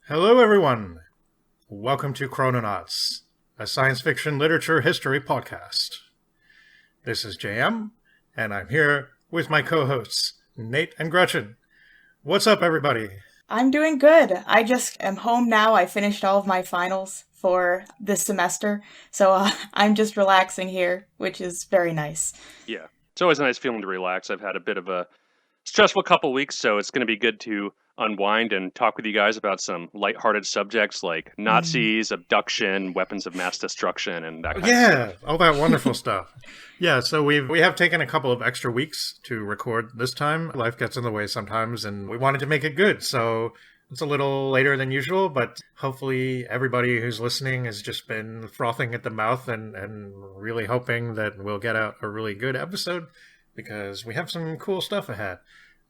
Hello, everyone. Welcome to Chrononauts, a science fiction literature history podcast. This is JM, and I'm here with my co-hosts, Nate and Gretchen. What's up, everybody? I'm doing good. I just am home now. I finished all of my finals for this semester, so I'm just relaxing here, which is very nice. Yeah, it's always a nice feeling to relax. I've had a bit of a stressful couple weeks, so it's going to be good to unwind and talk with you guys about some lighthearted subjects like Nazis, abduction, weapons of mass destruction, and that kind of stuff. All that wonderful stuff. Yeah, so we have taken a couple of extra weeks to record this time. Life gets in the way sometimes, and we wanted to make it good, so it's a little later than usual, but hopefully everybody who's listening has just been frothing at the mouth and really hoping that we'll get out a really good episode, because we have some cool stuff ahead.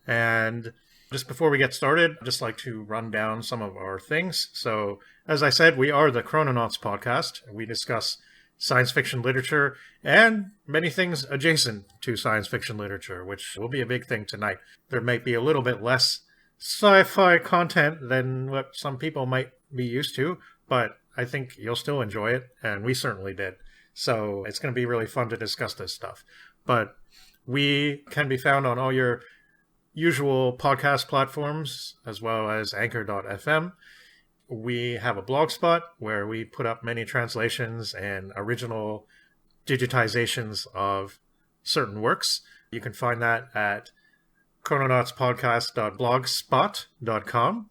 And just before we get started, I'd just like to run down some of our things. So, as I said, we are the Chrononauts podcast. We discuss science fiction literature and many things adjacent to science fiction literature, which will be a big thing tonight. There might be a little bit less sci-fi content than what some people might be used to, but I think you'll still enjoy it, and we certainly did. So it's going to be really fun to discuss this stuff. But we can be found on all your usual podcast platforms, as well as Anchor.fm. We have a blog spot where we put up many translations and original digitizations of certain works. You can find that at chrononautspodcast.blogspot.com.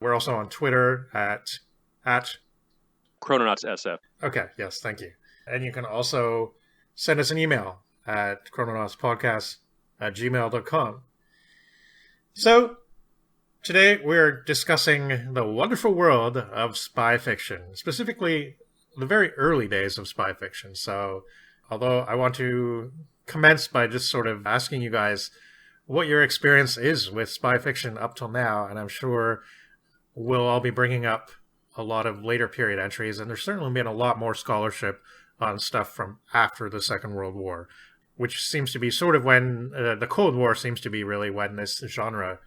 We're also on Twitter at ChrononautsSF. Okay, yes, thank you. And you can also send us an email at chrononautspodcast@gmail.com. So, today we're discussing the wonderful world of spy fiction, specifically the very early days of spy fiction. So, although I want to commence by just sort of asking you guys what your experience is with spy fiction up till now, and I'm sure we'll all be bringing up a lot of later period entries, and there's certainly been a lot more scholarship on stuff from after the Second World War, which seems to be sort of when the Cold War seems to be really when this genre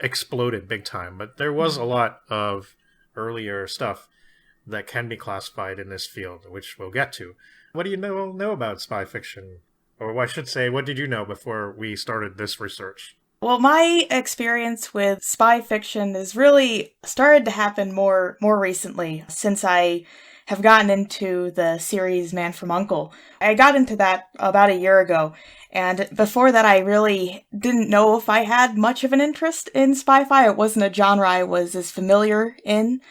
exploded big time. But there was a lot of earlier stuff that can be classified in this field, which we'll get to. What do you know about spy fiction? Or I should say, what did you know before we started this research? Well, my experience with spy fiction has really started to happen more recently, since I have gotten into the series Man from U.N.C.L.E. I got into that about a year ago, and before that I really didn't know if I had much of an interest in spy-fi. It wasn't a genre I was as familiar in,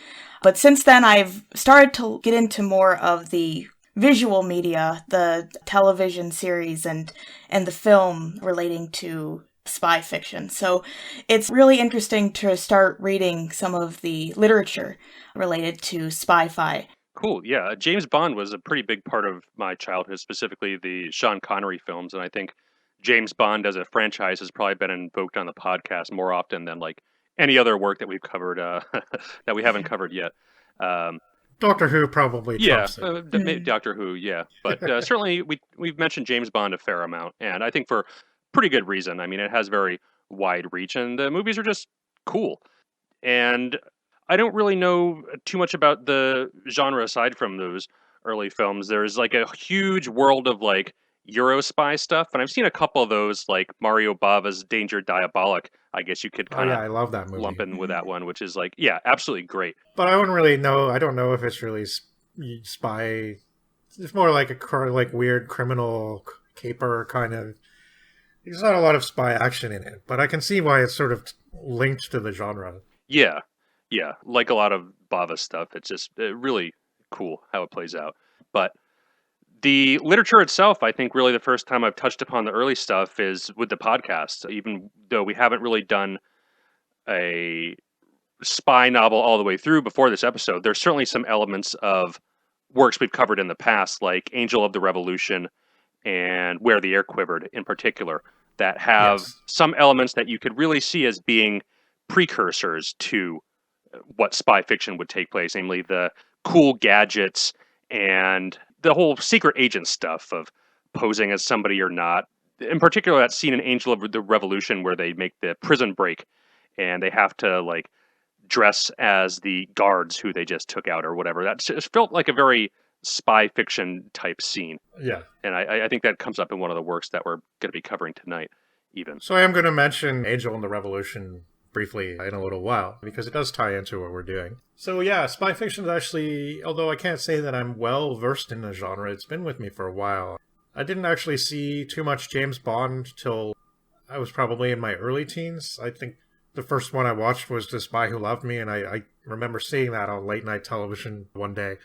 but since then I've started to get into more of the visual media, the television series and the film relating to spy fiction. So it's really interesting to start reading some of the literature related to spy-fi. Cool, yeah. James Bond was a pretty big part of my childhood, specifically the Sean Connery films, and I think James Bond as a franchise has probably been invoked on the podcast more often than like any other work that we've covered that we haven't covered yet. Doctor Who probably trumps it. Doctor Who, yeah. But certainly we've mentioned James Bond a fair amount, and I think for pretty good reason. I mean, it has very wide reach, and the movies are just cool. And I don't really know too much about the genre aside from those early films. There's like a huge world of like Euro spy stuff, and I've seen a couple of those, like Mario Bava's Danger Diabolik. I guess you could kind of I love that movie. Lump in with that one, which is like, yeah, absolutely great. But I wouldn't really know. I don't know if it's really spy. It's more like a weird criminal caper kind of. There's not a lot of spy action in it, but I can see why it's sort of linked to the genre. Yeah, like a lot of Bava stuff. It's just really cool how it plays out. But the literature itself, I think really the first time I've touched upon the early stuff is with the podcast. Even though we haven't really done a spy novel all the way through before this episode, there's certainly some elements of works we've covered in the past, like Angel of the Revolution and Where the Air Quivered in particular, that have some elements that you could really see as being precursors to what spy fiction would take place, namely the cool gadgets and the whole secret agent stuff of posing as somebody or not. In particular, that scene in Angel of the Revolution where they make the prison break and they have to like dress as the guards who they just took out or whatever. That just felt like a very spy fiction type scene. Yeah. And I think that comes up in one of the works that we're going to be covering tonight, even. So I am going to mention Angel and the Revolution briefly in a little while, because it does tie into what we're doing. So yeah, spy fiction is actually, although I can't say that I'm well versed in the genre, it's been with me for a while. I didn't actually see too much James Bond till I was probably in my early teens. I think the first one I watched was The Spy Who Loved Me, and I remember seeing that on late night television one day.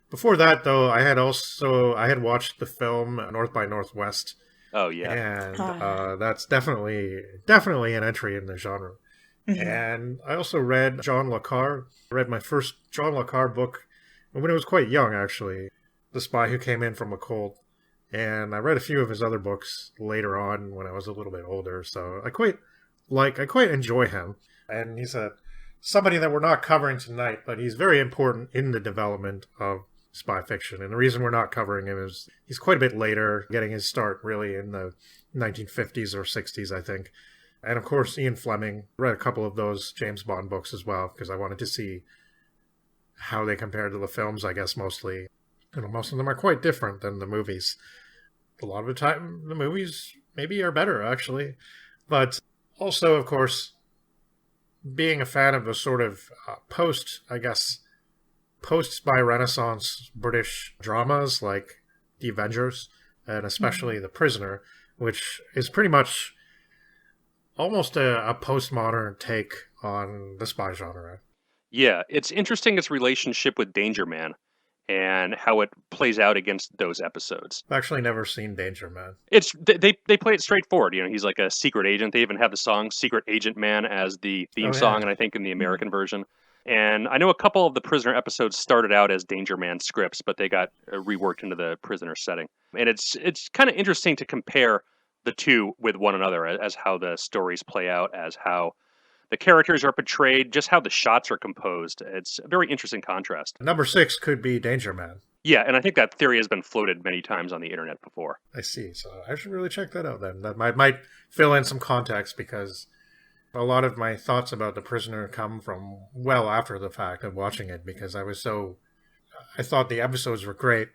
Before that, though, I had watched the film North by Northwest. Oh yeah, and that's definitely an entry in the genre. Mm-hmm. And I also read John le Carré. I read my first John le Carré book when I was quite young, actually, The Spy Who Came In From a Cold. And I read a few of his other books later on when I was a little bit older. So I quite enjoy him. And he's somebody that we're not covering tonight, but he's very important in the development of spy fiction. And the reason we're not covering him is he's quite a bit later, getting his start really in the 1950s or 60s, I think. And of course, Ian Fleming. Read a couple of those James Bond books as well, because I wanted to see how they compare to the films, I guess, mostly. Most of them are quite different than the movies. A lot of the time, the movies maybe are better, actually. But also, of course, being a fan of the sort of post-spy Renaissance British dramas like The Avengers, and especially The Prisoner, which is pretty much almost a postmodern take on the spy genre. Yeah, it's interesting its relationship with Danger Man and how it plays out against those episodes. I've actually never seen Danger Man. They play it straightforward. He's like a secret agent. They even have the song Secret Agent Man as the theme song, and I think in the American version. And I know a couple of the Prisoner episodes started out as Danger Man scripts, but they got reworked into the Prisoner setting. And it's kind of interesting to compare the two with one another as how the stories play out, as how the characters are portrayed, just how the shots are composed. It's a very interesting contrast. Number 6 could be Danger Man. Yeah, and I think that theory has been floated many times on the internet before. I see. So I should really check that out then. That might fill in some context, because a lot of my thoughts about The Prisoner come from well after the fact of watching it, because I thought the episodes were great,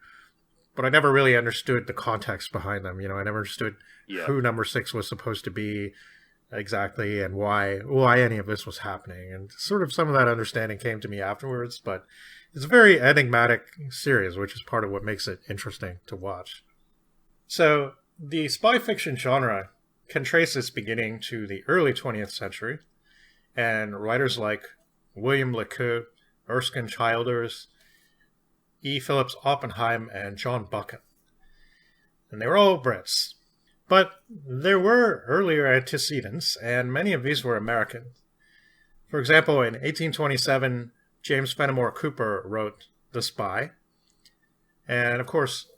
but I never really understood the context behind them. I never understood who Number 6 was supposed to be exactly, and why any of this was happening. And sort of some of that understanding came to me afterwards, but it's a very enigmatic series, which is part of what makes it interesting to watch. So the spy fiction genre can trace its beginning to the early 20th century, and writers like William Le Queux, Erskine Childers, E. Phillips Oppenheim, and John Buchan. And they were all Brits. But there were earlier antecedents, and many of these were American. For example, in 1827, James Fenimore Cooper wrote The Spy. And of course,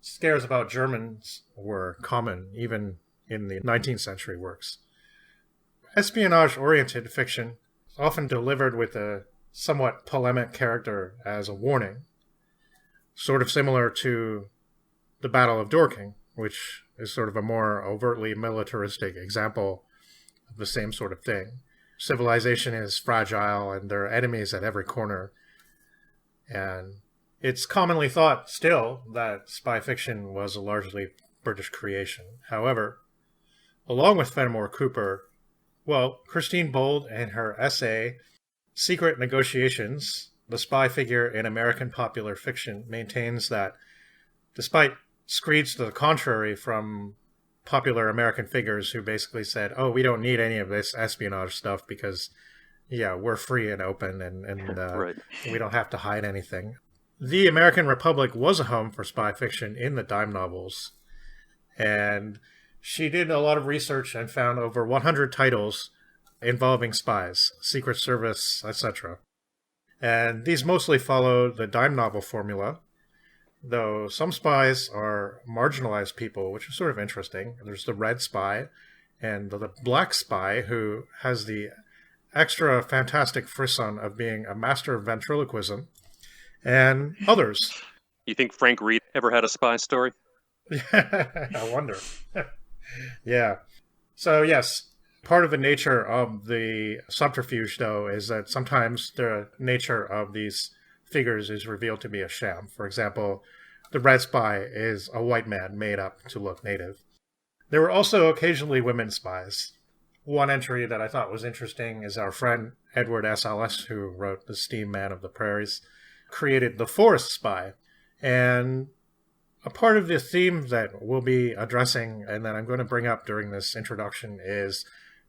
scares about Germans were common, even in the 19th century works. Espionage-oriented fiction is often delivered with a somewhat polemic character as a warning, sort of similar to the Battle of Dorking, which is sort of a more overtly militaristic example of the same sort of thing. Civilization is fragile, and there are enemies at every corner. And it's commonly thought still that spy fiction was a largely British creation. However, along with Fenimore Cooper, Christine Bold and her essay, Secret Negotiations, the Spy Figure in American Popular Fiction, maintains that despite screeds to the contrary from popular American figures who basically said, we don't need any of this espionage stuff because, we're free and open and right. We don't have to hide anything. The American Republic was a home for spy fiction in the dime novels. And she did a lot of research and found over 100 titles involving spies, Secret Service, etc. And these mostly follow the dime novel formula, though some spies are marginalized people, which is sort of interesting. There's the red spy and the black spy, who has the extra fantastic frisson of being a master of ventriloquism, and others. You think Frank Reed ever had a spy story? I wonder. Yeah. So yes, Part of the nature of the subterfuge, though, is that sometimes the nature of these figures is revealed to be a sham. For example, the Red Spy is a white man made up to look native. There were also occasionally women spies. One entry that I thought was interesting is our friend Edward S. Ellis, who wrote The Steam Man of the Prairies, created the Forest Spy. And a part of the theme that we'll be addressing and that I'm going to bring up during this introduction is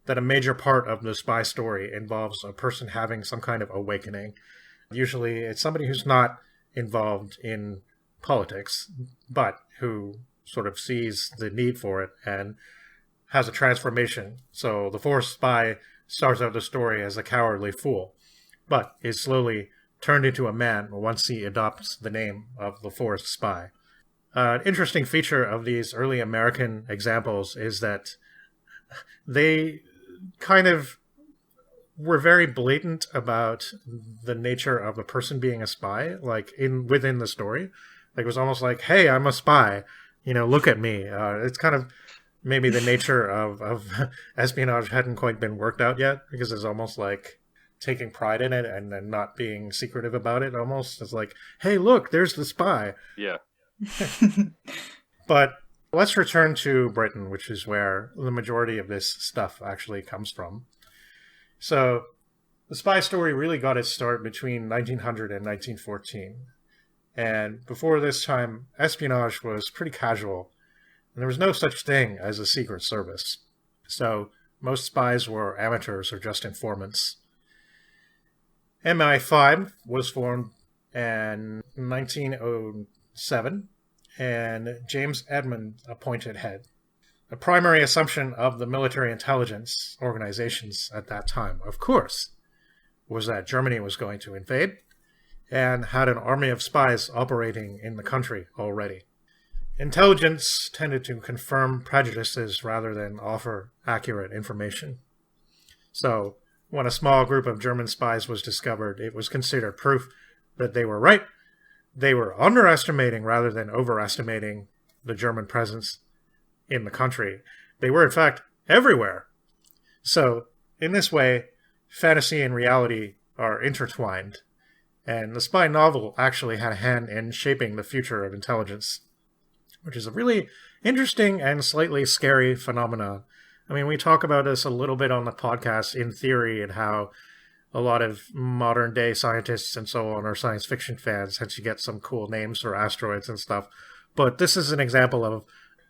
that a major part of the spy story involves a person having some kind of awakening. Usually it's somebody who's not involved in politics, but who sort of sees the need for it and has a transformation. So the Forest Spy starts out the story as a cowardly fool, but is slowly turned into a man once he adopts the name of the Forest Spy. An interesting feature of these early American examples is that they kind of were very blatant about the nature of the person being a spy, like within the story. Like, it was almost like, hey, I'm a spy, look at me. It's kind of maybe the nature of espionage hadn't quite been worked out yet, because it's almost like taking pride in it and then not being secretive about it almost. It's like, hey, look, there's the spy. Yeah. But let's return to Britain, which is where the majority of this stuff actually comes from. So the spy story really got its start between 1900 and 1914. And before this time, espionage was pretty casual, and there was no such thing as a secret service. So most spies were amateurs or just informants. MI5 was formed in 1907, and James Edmund appointed head. The primary assumption of the military intelligence organizations at that time, of course, was that Germany was going to invade and had an army of spies operating in the country already. Intelligence tended to confirm prejudices rather than offer accurate information. So, when a small group of German spies was discovered, it was considered proof that they were right. They were underestimating rather than overestimating the German presence in the country. They were, in fact, everywhere. So, in this way, fantasy and reality are intertwined, and the spy novel actually had a hand in shaping the future of intelligence, which is a really interesting and slightly scary phenomenon. I mean, we talk about this a little bit on the podcast in theory and how a lot of modern-day scientists and so on are science fiction fans, hence you get some cool names for asteroids and stuff. But this is an example of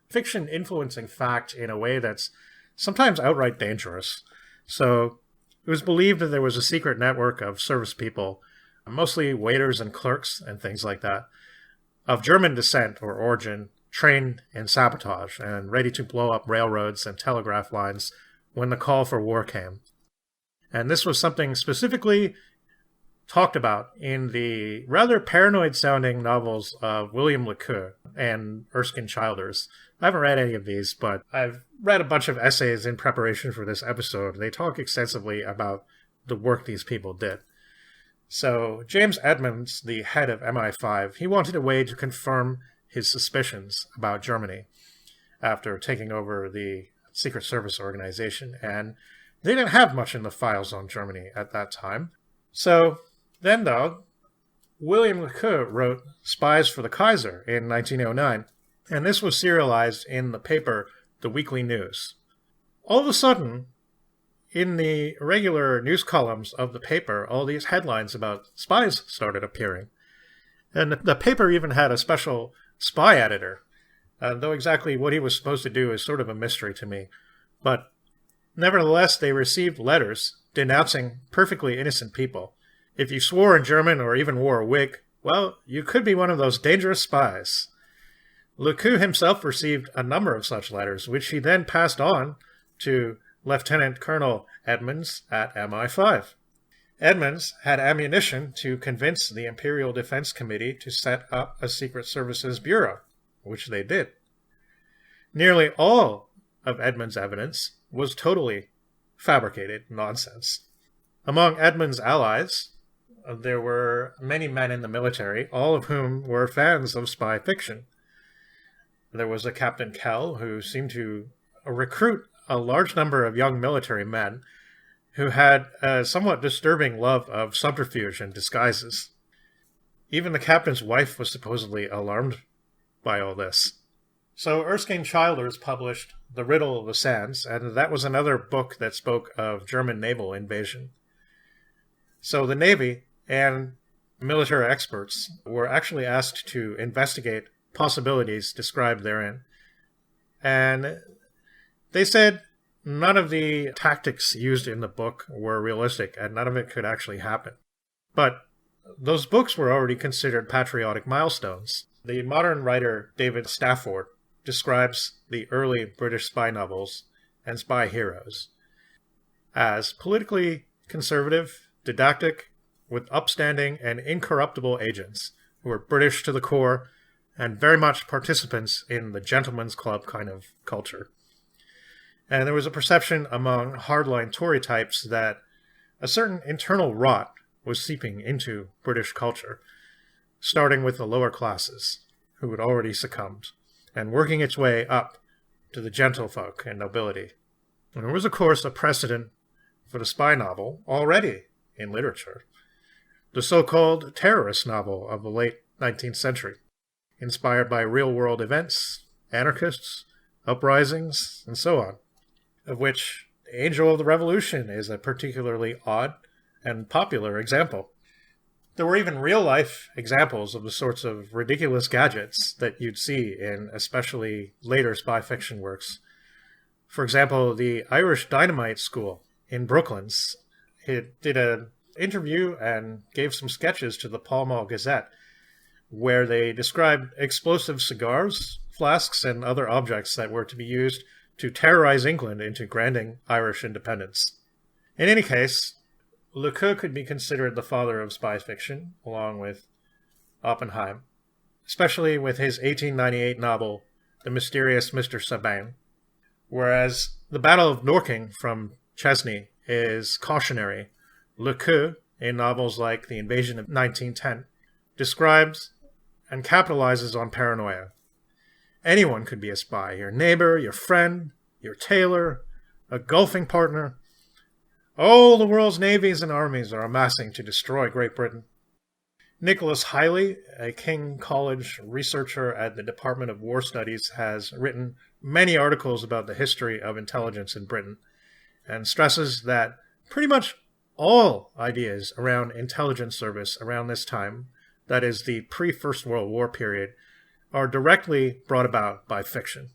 fiction influencing fact in a way that's sometimes outright dangerous. So it was believed that there was a secret network of service people, mostly waiters and clerks and things like that, of German descent or origin, trained in sabotage and ready to blow up railroads and telegraph lines when the call for war came. And this was something specifically talked about in the rather paranoid-sounding novels of William Le Queux and Erskine Childers. I haven't read any of these, but I've read a bunch of essays in preparation for this episode. They talk extensively about the work these people did. So James Edmonds, the head of MI5, he wanted a way to confirm his suspicions about Germany after taking over the Secret Service organization, and they didn't have much in the files on Germany at that time. So then, though, William Le Queux wrote Spies for the Kaiser in 1909, and this was serialized in the paper The Weekly News. All of a sudden, in the regular news columns of the paper, all these headlines about spies started appearing. And the paper even had a special spy editor, though exactly what he was supposed to do is sort of a mystery to me. But nevertheless, they received letters denouncing perfectly innocent people. If you swore in German or even wore a wig, well, you could be one of those dangerous spies. Le Queux himself received a number of such letters, which he then passed on to Lieutenant Colonel Edmonds at MI5. Edmonds had ammunition to convince the Imperial Defense Committee to set up a Secret Services Bureau, which they did. Nearly all of Edmonds' evidence was totally fabricated nonsense. Among Edmonds' allies, there were many men in the military, all of whom were fans of spy fiction. There was a Captain Kell who seemed to recruit a large number of young military men who had a somewhat disturbing love of subterfuge and disguises. Even the captain's wife was supposedly alarmed by all this. So Erskine Childers published The Riddle of the Sands, and that was another book that spoke of German naval invasion. So the Navy and military experts were actually asked to investigate possibilities described therein. And they said none of the tactics used in the book were realistic, and none of it could actually happen. But those books were already considered patriotic milestones. The modern writer David Stafford describes the early British spy novels and spy heroes as politically conservative, didactic, with upstanding and incorruptible agents who were British to the core and very much participants in the gentleman's club kind of culture. And there was a perception among hardline Tory types that a certain internal rot was seeping into British culture, starting with the lower classes, who had already succumbed, and working its way up to the gentlefolk and nobility. And there was, of course, a precedent for the spy novel already in literature, the so-called terrorist novel of the late 19th century, inspired by real-world events, anarchists, uprisings, and so on, of which The Angel of the Revolution is a particularly odd and popular example. There were even real-life examples of the sorts of ridiculous gadgets that you'd see in especially later spy fiction works. For example, the Irish Dynamite School in Brooklands did an interview and gave some sketches to the Pall Mall Gazette, where they described explosive cigars, flasks, and other objects that were to be used to terrorize England into granting Irish independence. In any case, Le Queux could be considered the father of spy fiction, along with Oppenheim, especially with his 1898 novel, The Mysterious Mr. Sabin, whereas The Battle of Dorking from Chesney is cautionary. Le Queux, in novels like The Invasion of 1910, describes and capitalizes on paranoia. Anyone could be a spy, your neighbor, your friend, your tailor, a golfing partner. All the world's navies and armies are amassing to destroy Great Britain. Nicholas Hiley, a King College researcher at the Department of War Studies, has written many articles about the history of intelligence in Britain and stresses that pretty much all ideas around intelligence service around this time, that is the pre-First World War period, are directly brought about by fiction.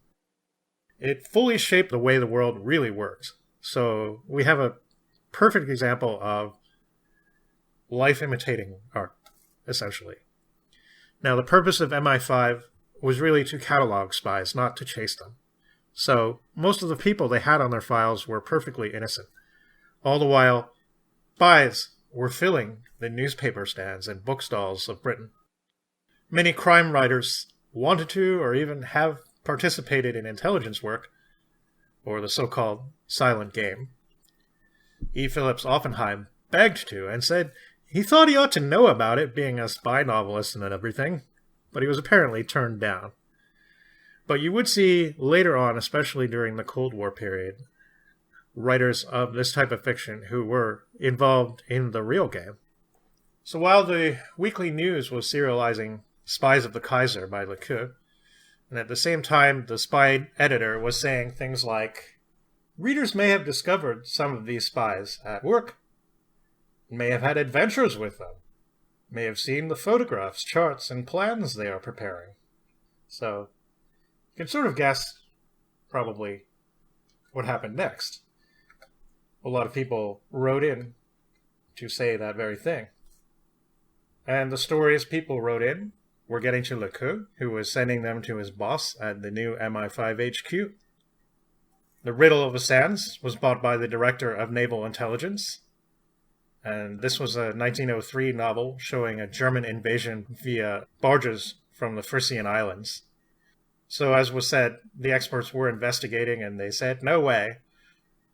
It fully shaped the way the world really works. So we have a perfect example of life imitating art, essentially. Now, the purpose of MI5 was really to catalog spies, not to chase them. So most of the people they had on their files were perfectly innocent. All the while, spies were filling the newspaper stands and bookstalls of Britain. Many crime writers wanted to or even have participated in intelligence work, or the so-called silent game. E. Phillips Oppenheim begged to and said he thought he ought to know about it, being a spy novelist and everything, but he was apparently turned down. But you would see later on, especially during the Cold War period, writers of this type of fiction who were involved in the real game. So while the Weekly News was serializing Spies of the Kaiser by Le Queux, and at the same time the spy editor was saying things like, readers may have discovered some of these spies at work, may have had adventures with them, may have seen the photographs, charts, and plans they are preparing. So you can sort of guess probably what happened next. A lot of people wrote in to say that very thing. And the stories people wrote in were getting to Le Queux, who was sending them to his boss at the new MI5 HQ. The Riddle of the Sands was bought by the Director of Naval Intelligence, and this was a 1903 novel showing a German invasion via barges from the Frisian Islands. So as was said, the experts were investigating and they said, no way.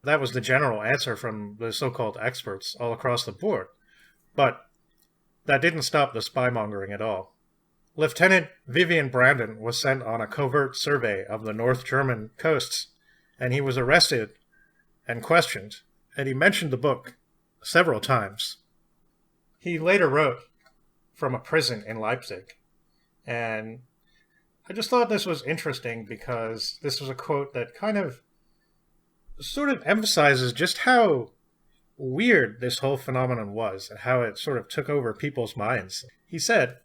That was the general answer from the so-called experts all across the board. But that didn't stop the spy-mongering at all. Lieutenant Vivian Brandon was sent on a covert survey of the North German coasts and he was arrested and questioned, and he mentioned the book several times. He later wrote from a prison in Leipzig, and I just thought this was interesting because this was a quote that kind of sort of emphasizes just how weird this whole phenomenon was and how it sort of took over people's minds. He said,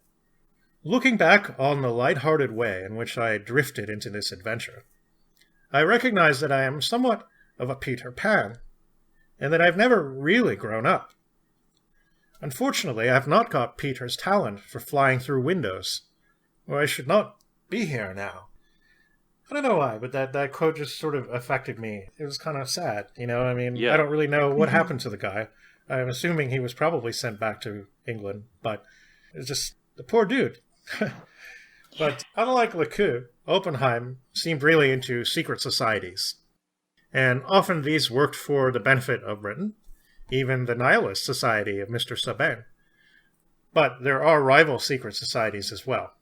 "Looking back on the light-hearted way in which I drifted into this adventure, I recognize that I am somewhat of a Peter Pan, and that I've never really grown up. Unfortunately, I've not got Peter's talent for flying through windows, or I should not be here now." I don't know why, but that quote just sort of affected me. It was kind of sad, I mean, Yeah. I don't really know what happened to the guy. I'm assuming he was probably sent back to England, but it's just the poor dude. But unlike Lecoux, Oppenheim seemed really into secret societies. And often these worked for the benefit of Britain, even the Nihilist Society of Mr. Sabin. But there are rival secret societies as well.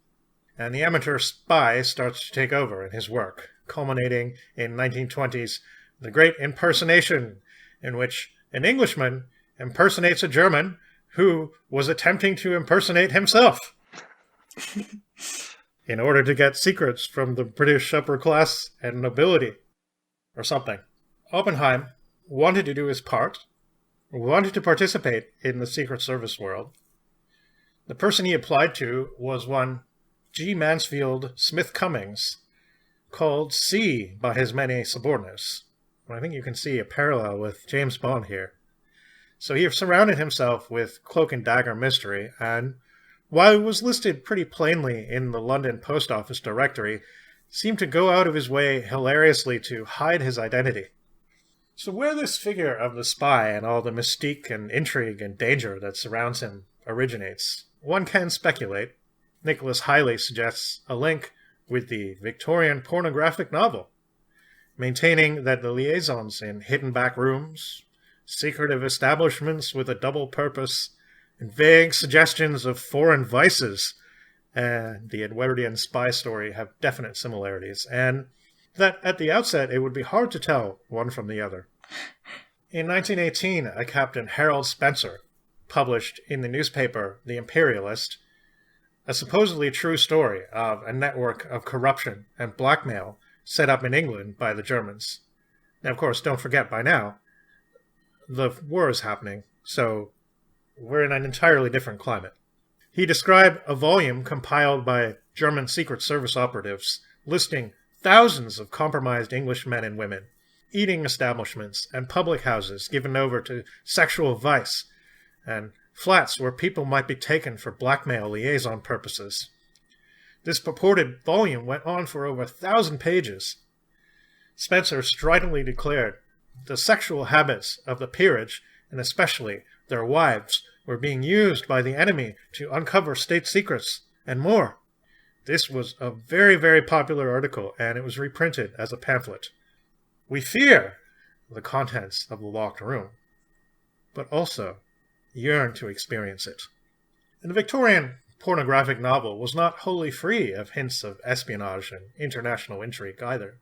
And the amateur spy starts to take over in his work, culminating in 1920s The Great Impersonation, in which an Englishman impersonates a German who was attempting to impersonate himself in order to get secrets from the British upper class and nobility, or something. Oppenheim wanted to do his part, wanted to participate in the Secret Service world. The person he applied to was one G. Mansfield Smith Cummings, called C by his many subordinates. I think you can see a parallel with James Bond here. So he surrounded himself with cloak and dagger mystery, and while he was listed pretty plainly in the London Post Office directory, seemed to go out of his way hilariously to hide his identity. So where this figure of the spy and all the mystique and intrigue and danger that surrounds him originates, one can speculate. Nicholas Hiley suggests a link with the Victorian pornographic novel, maintaining that the liaisons in hidden back rooms, secretive establishments with a double purpose, and vague suggestions of foreign vices and the Edwardian spy story have definite similarities, and that at the outset it would be hard to tell one from the other. In 1918, a Captain Harold Spencer published in the newspaper The Imperialist a supposedly true story of a network of corruption and blackmail set up in England by the Germans. Now, of course, don't forget by now, the war is happening, so we're in an entirely different climate. He described a volume compiled by German Secret Service operatives listing thousands of compromised English men and women, eating establishments, and public houses given over to sexual vice, and flats where people might be taken for blackmail liaison purposes. This purported volume went on for over 1,000 pages. Spencer stridently declared the sexual habits of the peerage, and especially their wives, were being used by the enemy to uncover state secrets, and more. This was a very, very popular article, and it was reprinted as a pamphlet. We fear the contents of the locked room, but also yearn to experience it. And the Victorian pornographic novel was not wholly free of hints of espionage and international intrigue either.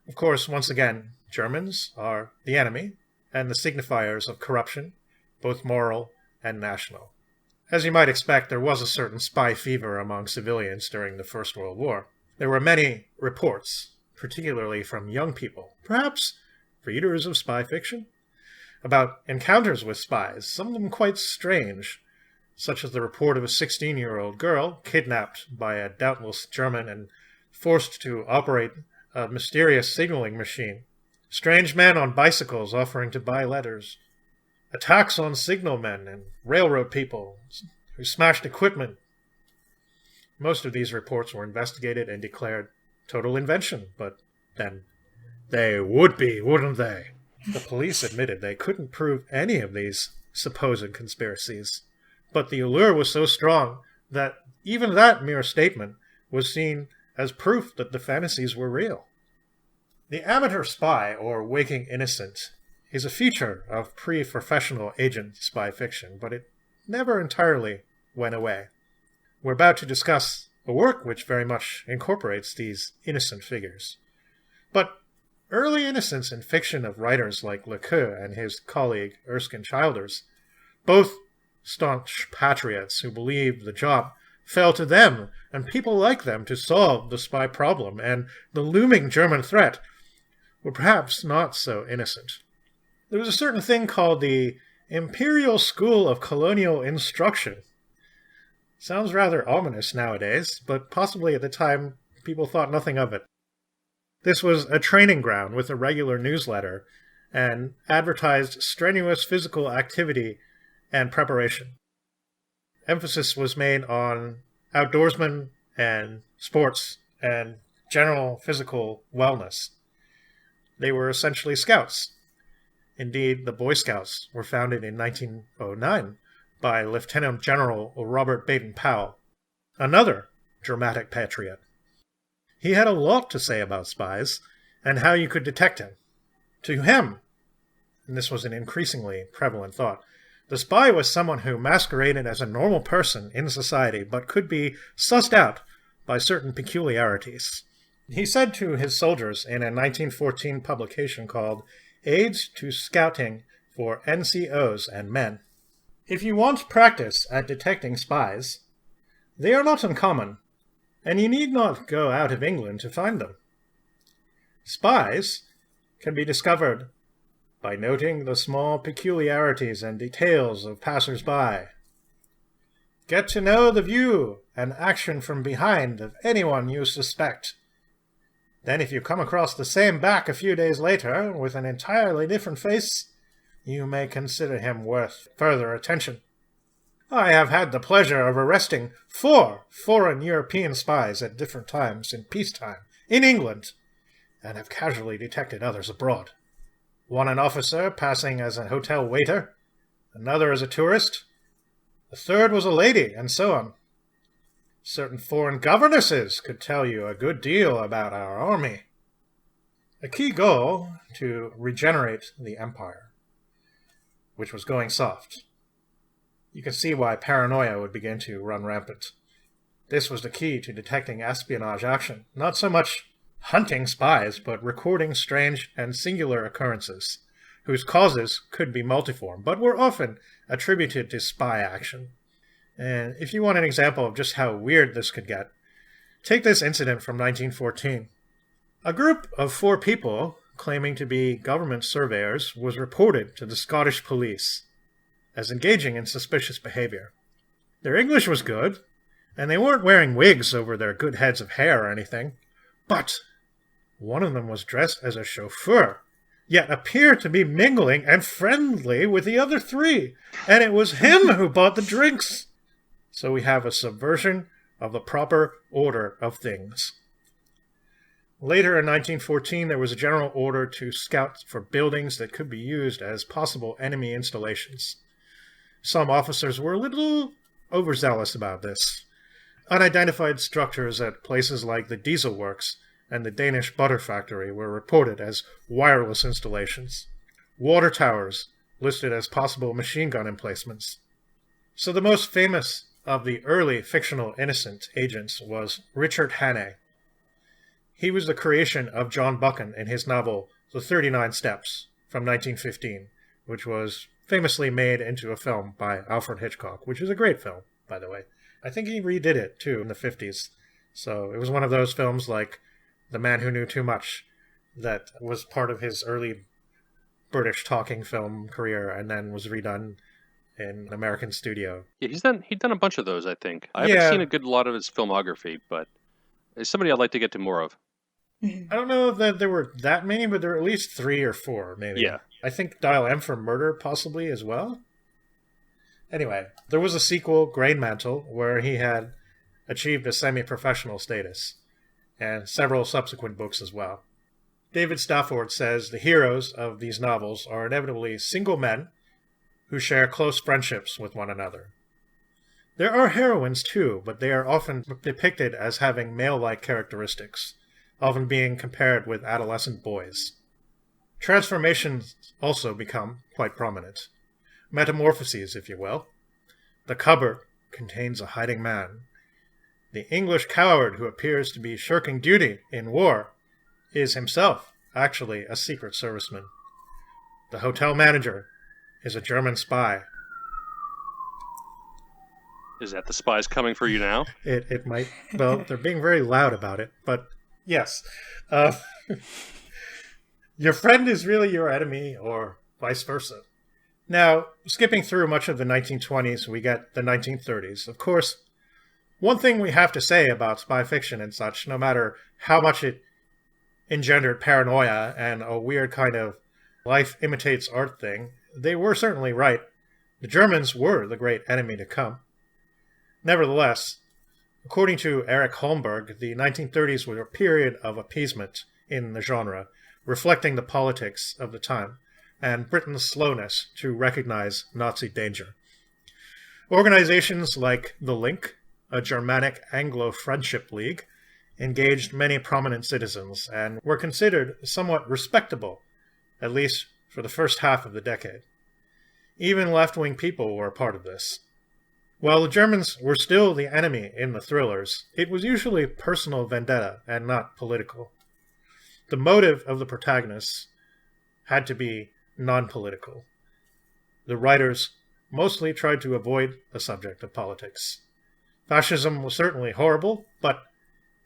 Of course, once again, Germans are the enemy and the signifiers of corruption, both moral and national. As you might expect, there was a certain spy fever among civilians during the First World War. There were many reports, particularly from young people, perhaps readers of spy fiction, about encounters with spies, some of them quite strange, such as the report of a 16-year-old girl kidnapped by a doubtless German and forced to operate a mysterious signaling machine, strange men on bicycles offering to buy letters, attacks on signalmen and railroad people who smashed equipment. Most of these reports were investigated and declared total invention, but then they would be, wouldn't they? The police admitted they couldn't prove any of these supposed conspiracies, but the allure was so strong that even that mere statement was seen as proof that the fantasies were real. The amateur spy, or waking innocent, is a feature of pre-professional agent spy fiction, but it never entirely went away. We're about to discuss a work which very much incorporates these innocent figures. But early innocence in fiction of writers like Le Queux and his colleague Erskine Childers, both staunch patriots who believed the job fell to them and people like them to solve the spy problem and the looming German threat, were perhaps not so innocent. There was a certain thing called the Imperial School of Colonial Instruction. Sounds rather ominous nowadays, but possibly at the time people thought nothing of it. This was a training ground with a regular newsletter and advertised strenuous physical activity and preparation. Emphasis was made on outdoorsmen and sports and general physical wellness. They were essentially scouts. Indeed, the Boy Scouts were founded in 1909 by Lieutenant General Robert Baden-Powell, another dramatic patriot. He had a lot to say about spies and how you could detect him. To him, and this was an increasingly prevalent thought, the spy was someone who masqueraded as a normal person in society but could be sussed out by certain peculiarities. He said to his soldiers in a 1914 publication called Aids to Scouting for NCOs and Men, "If you want practice at detecting spies, they are not uncommon, and you need not go out of England to find them. Spies can be discovered by noting the small peculiarities and details of passers-by. Get to know the view and action from behind of anyone you suspect. Then if you come across the same back a few days later with an entirely different face, you may consider him worth further attention. I have had the pleasure of arresting 4 foreign European spies at different times in peacetime in England, and have casually detected others abroad. One an officer passing as a hotel waiter, another as a tourist, the third was a lady, and so on. Certain foreign governesses could tell you a good deal about our army." A key goal to regenerate the empire, which was going soft. You can see why paranoia would begin to run rampant. This was the key to detecting espionage action, not so much hunting spies, but recording strange and singular occurrences, whose causes could be multiform, but were often attributed to spy action. And if you want an example of just how weird this could get, take this incident from 1914. A group of 4 people claiming to be government surveyors was reported to the Scottish police as engaging in suspicious behavior. Their English was good, and they weren't wearing wigs over their good heads of hair or anything, but one of them was dressed as a chauffeur, yet appeared to be mingling and friendly with the other 3, and it was him who bought the drinks. So we have a subversion of the proper order of things. Later in 1914, there was a general order to scout for buildings that could be used as possible enemy installations. Some officers were a little overzealous about this. Unidentified structures at places like the Diesel Works and the Danish butter factory were reported as wireless installations. Water towers listed as possible machine gun emplacements. So the most famous of the early fictional innocent agents was Richard Hannay. He was the creation of John Buchan in his novel The 39 Steps from 1915, which was famously made into a film by Alfred Hitchcock, which is a great film, by the way. I think he redid it, too, in the 50s. So it was one of those films like The Man Who Knew Too Much that was part of his early British talking film career and then was redone in an American studio. Yeah, he's done a bunch of those, I think. I haven't seen a good lot of his filmography, but it's somebody I'd like to get to more of. I don't know that there were that many, but there were at least 3 or 4, maybe. Yeah. I think Dial M for Murder, possibly, as well. Anyway, there was a sequel, Grain Mantle, where he had achieved a semi-professional status, and several subsequent books as well. David Stafford says the heroes of these novels are inevitably single men who share close friendships with one another. There are heroines, too, but they are often depicted as having male-like characteristics, often being compared with adolescent boys. Transformations also become quite prominent. Metamorphoses, if you will. The cupboard contains a hiding man. The English coward who appears to be shirking duty in war is himself actually a Secret Serviceman. The hotel manager is a German spy. Is that the spies coming for you now? It might... Well, they're being very loud about it, but yes. Your friend is really your enemy, or vice versa. Now, skipping through much of the 1920s, we get the 1930s. Of course, one thing we have to say about spy fiction and such, no matter how much it engendered paranoia and a weird kind of life imitates art thing, they were certainly right. The Germans were the great enemy to come. Nevertheless, according to Erich Homberger, the 1930s were a period of appeasement in the genre, reflecting the politics of the time and Britain's slowness to recognize Nazi danger. Organizations like The Link, a Germanic Anglo-Friendship League, engaged many prominent citizens and were considered somewhat respectable, at least for the first half of the decade. Even left-wing people were a part of this. While the Germans were still the enemy in the thrillers, it was usually personal vendetta and not political. The motive of the protagonists had to be non-political. The writers mostly tried to avoid the subject of politics. Fascism was certainly horrible, but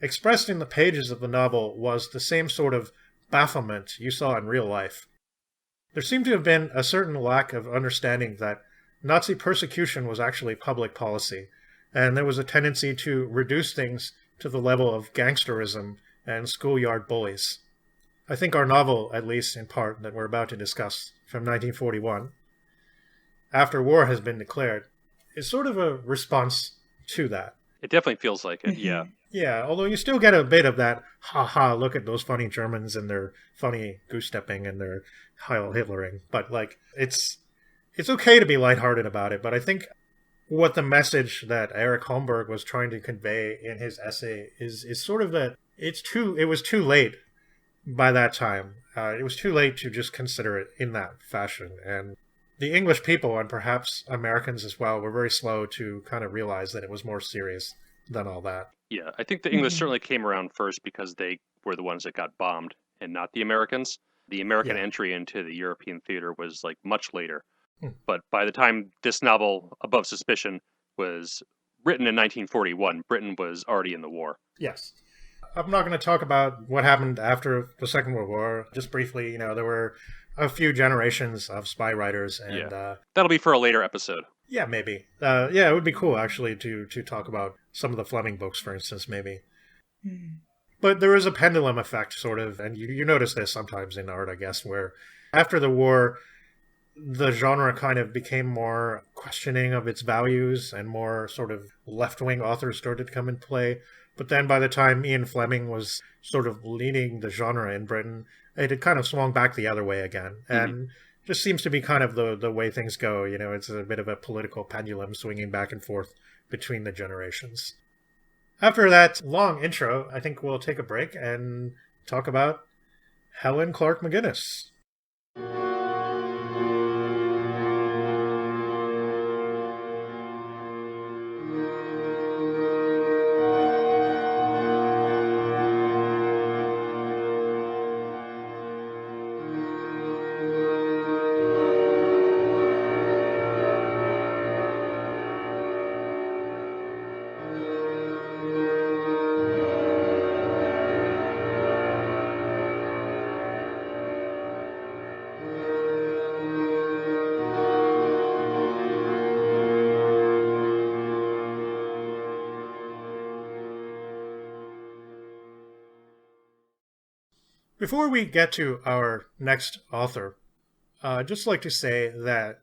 expressed in the pages of the novel was the same sort of bafflement you saw in real life. There seemed to have been a certain lack of understanding that Nazi persecution was actually public policy, and there was a tendency to reduce things to the level of gangsterism and schoolyard bullies. I think our novel, at least in part, that we're about to discuss, from 1941, After War Has Been Declared, is sort of a response to that. It definitely feels like it, yeah. Yeah, although you still get a bit of that, ha-ha, look at those funny Germans and their funny goose-stepping and their Heil Hitlering. But, like, it's okay to be lighthearted about it, but I think what the message that Erich Homberger was trying to convey in his essay is sort of that it was too late by that time. It was too late to just consider it in that fashion. And the English people, and perhaps Americans as well, were very slow to kind of realize that it was more serious than all that. Yeah, I think the English certainly came around first because they were the ones that got bombed and not the Americans. The American entry into the European theater was like much later. But by the time this novel, Above Suspicion, was written in 1941, Britain was already in the war. Yes. I'm not going to talk about what happened after the Second World War. Just briefly, there were a few generations of spy writers. And that'll be for a later episode. Yeah, maybe. It would be cool, actually, to talk about some of the Fleming books, for instance, maybe. But there is a pendulum effect, sort of, and you notice this sometimes in art, I guess, where after the war, the genre kind of became more questioning of its values and more sort of left-wing authors started to come into play. But then by the time Ian Fleming was sort of leading the genre in Britain, it had kind of swung back the other way again. And just seems to be kind of the way things go. It's a bit of a political pendulum swinging back and forth between the generations. After that long intro, I think we'll take a break and talk about Helen Clark MacInnes. Before we get to our next author, I'd just like to say that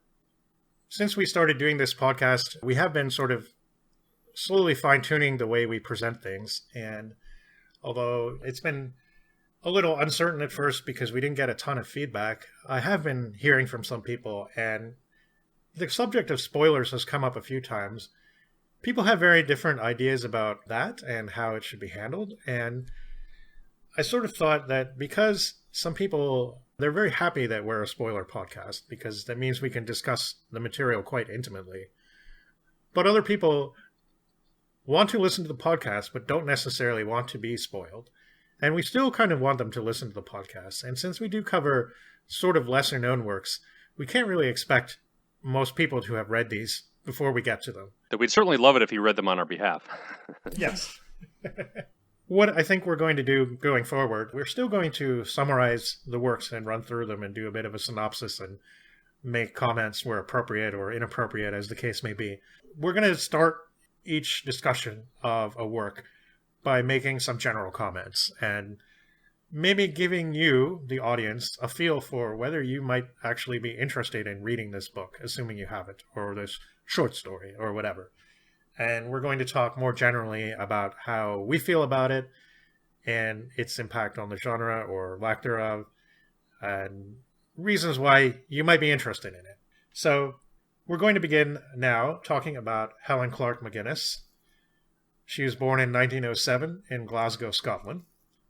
since we started doing this podcast, we have been sort of slowly fine-tuning the way we present things. And although it's been a little uncertain at first because we didn't get a ton of feedback, I have been hearing from some people, and the subject of spoilers has come up a few times. People have very different ideas about that and how it should be handled, and I sort of thought that because some people, they're very happy that we're a spoiler podcast because that means we can discuss the material quite intimately. But other people want to listen to the podcast but don't necessarily want to be spoiled. And we still kind of want them to listen to the podcast. And since we do cover sort of lesser known works, we can't really expect most people to have read these before we get to them. We'd certainly love it if you read them on our behalf. Yes. What I think we're going to do going forward, we're still going to summarize the works and run through them and do a bit of a synopsis and make comments where appropriate or inappropriate, as the case may be. We're going to start each discussion of a work by making some general comments and maybe giving you, the audience, a feel for whether you might actually be interested in reading this book, assuming you have it, or this short story, or whatever. And we're going to talk more generally about how we feel about it and its impact on the genre or lack thereof, and reasons why you might be interested in it. So we're going to begin now talking about Helen Clark MacInnes. She was born in 1907 in Glasgow, Scotland,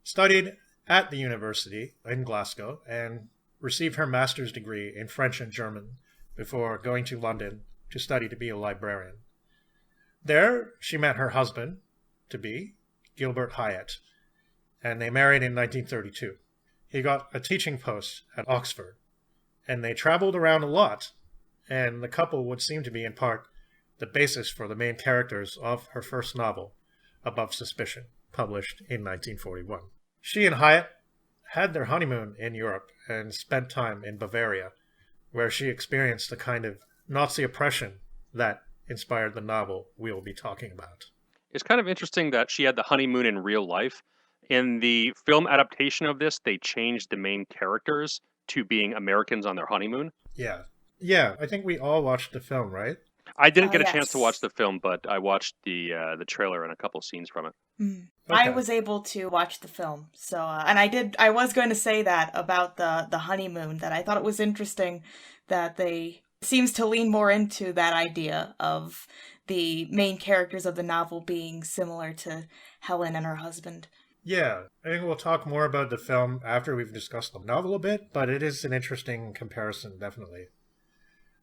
studied at the university in Glasgow, and received her master's degree in French and German before going to London to study to be a librarian. There, she met her husband-to-be, Gilbert Hyatt, and they married in 1932. He got a teaching post at Oxford, and they traveled around a lot, and the couple would seem to be, in part, the basis for the main characters of her first novel, Above Suspicion, published in 1941. She and Hyatt had their honeymoon in Europe and spent time in Bavaria, where she experienced the kind of Nazi oppression that inspired the novel we'll be talking about. It's kind of interesting that she had the honeymoon in real life. In the film adaptation of this, they changed the main characters to being Americans on their honeymoon. Yeah, I think we all watched the film, right? I didn't get a chance yes. to watch the film, but I watched the trailer and a couple scenes from it. Mm. Okay. I was able to watch the film, so and I was going to say that about the honeymoon, that I thought it was interesting that they seems to lean more into that idea of the main characters of the novel being similar to Helen and her husband. Yeah, I think we'll talk more about the film after we've discussed the novel a bit, but it is an interesting comparison, definitely.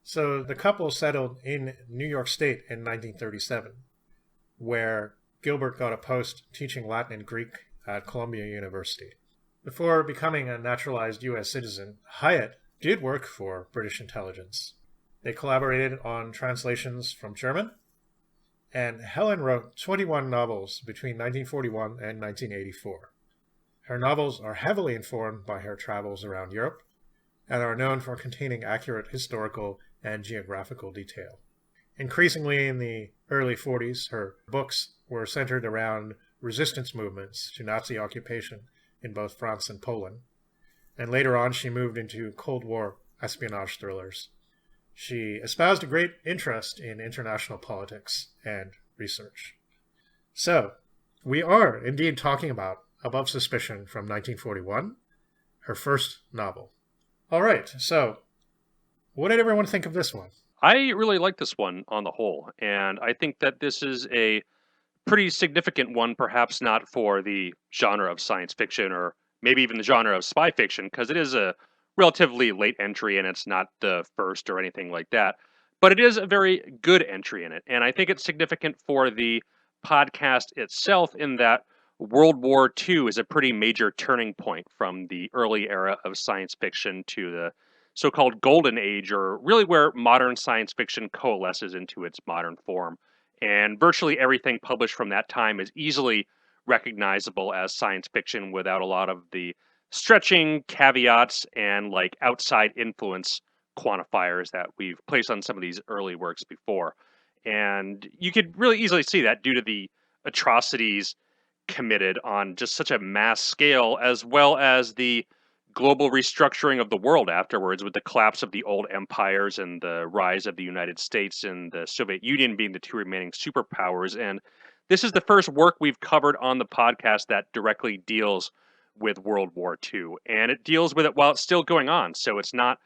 So the couple settled in New York State in 1937, where Gilbert got a post teaching Latin and Greek at Columbia University. Before becoming a naturalized U.S. citizen, Hyatt did work for British intelligence. They collaborated on translations from German, and Helen wrote 21 novels between 1941 and 1984. Her novels are heavily informed by her travels around Europe and are known for containing accurate historical and geographical detail. Increasingly in the early 40s, her books were centered around resistance movements to Nazi occupation in both France and Poland, and later on she moved into Cold War espionage thrillers. She espoused a great interest in international politics and research. So, we are indeed talking about Above Suspicion from 1941, her first novel. All right, so what did everyone think of this one? I really like this one on the whole, and I think that this is a pretty significant one, perhaps not for the genre of science fiction or maybe even the genre of spy fiction, because it is a relatively late entry and it's not the first or anything like that. But it is a very good entry in it, and I think it's significant for the podcast itself in that World War II is a pretty major turning point from the early era of science fiction to the so-called Golden Age, or really where modern science fiction coalesces into its modern form. And virtually everything published from that time is easily recognizable as science fiction without a lot of the stretching caveats and like outside influence quantifiers that we've placed on some of these early works before. And you could really easily see that due to the atrocities committed on just such a mass scale, as well as the global restructuring of the world afterwards, with the collapse of the old empires and the rise of the United States and the Soviet Union being the two remaining superpowers. And this is the first work we've covered on the podcast that directly deals with World War II. And it deals with it while it's still going on. So it's not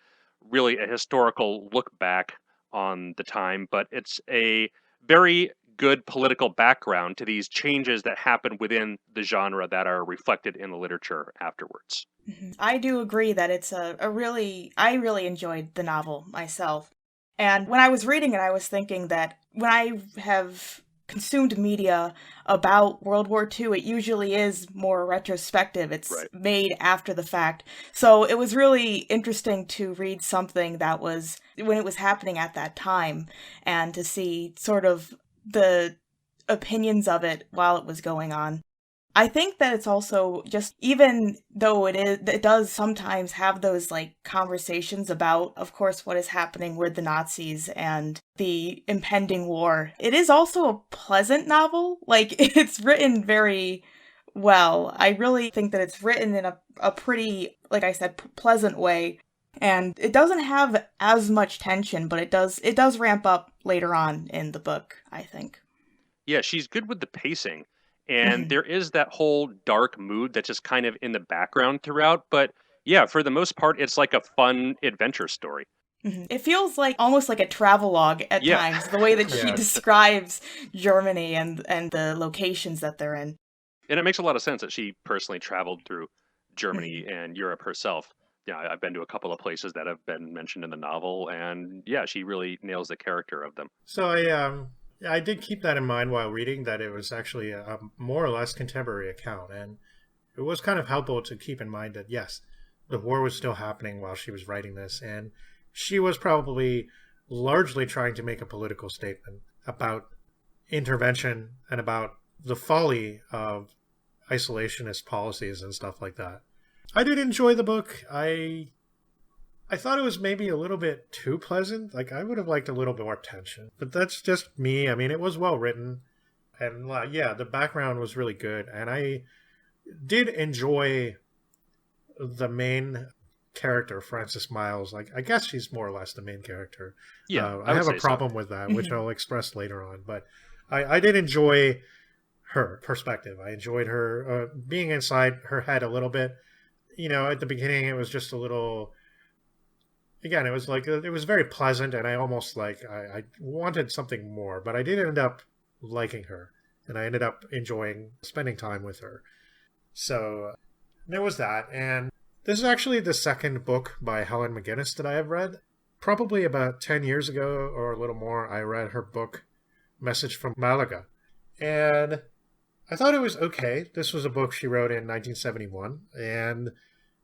really a historical look back on the time, but it's a very good political background to these changes that happen within the genre that are reflected in the literature afterwards. Mm-hmm. I do agree that it's I really enjoyed the novel myself. And when I was reading it, I was thinking that when I have consumed media about World War II, it usually is more retrospective. It's Right. made after the fact. So it was really interesting to read something that was when it was happening at that time and to see sort of the opinions of it while it was going on. I think that it's also just, even though it does sometimes have those like conversations about, of course, what is happening with the Nazis and the impending war. It is also a pleasant novel. Like, it's written very well. I really think that it's written in a pretty, like I said, pleasant way. And it doesn't have as much tension, but it does ramp up later on in the book, I think. Yeah, she's good with the pacing. And there is that whole dark mood that's just kind of in the background throughout. But yeah, for the most part, it's like a fun adventure story. It feels like almost like a travelogue at Yeah. times, the way that she Yeah. describes Germany and the locations that they're in. And it makes a lot of sense that she personally traveled through Germany and Europe herself. Yeah, I've been to a couple of places that have been mentioned in the novel. And yeah, she really nails the character of them. So I did keep that in mind while reading, that it was actually a more or less contemporary account, and it was kind of helpful to keep in mind that yes, the war was still happening while she was writing this, and she was probably largely trying to make a political statement about intervention and about the folly of isolationist policies and stuff like that. I did enjoy the book. I thought it was maybe a little bit too pleasant. Like, I would have liked a little bit more tension. But that's just me. I mean, it was well written. And yeah, the background was really good. And I did enjoy the main character, Frances Miles. Like, I guess she's more or less the main character. Yeah, I have a would say so. problem with that, which I'll express later on. But I did enjoy her perspective. I enjoyed her being inside her head a little bit. You know, at the beginning, it was just a little... Again, it was like, it was very pleasant, and I almost like, I wanted something more, but I did end up liking her, and I ended up enjoying spending time with her. So there was that, and this is actually the second book by Helen MacInnes that I have read. Probably about 10 years ago, or a little more, I read her book, Message from Malaga, and I thought it was okay. This was a book she wrote in 1971, and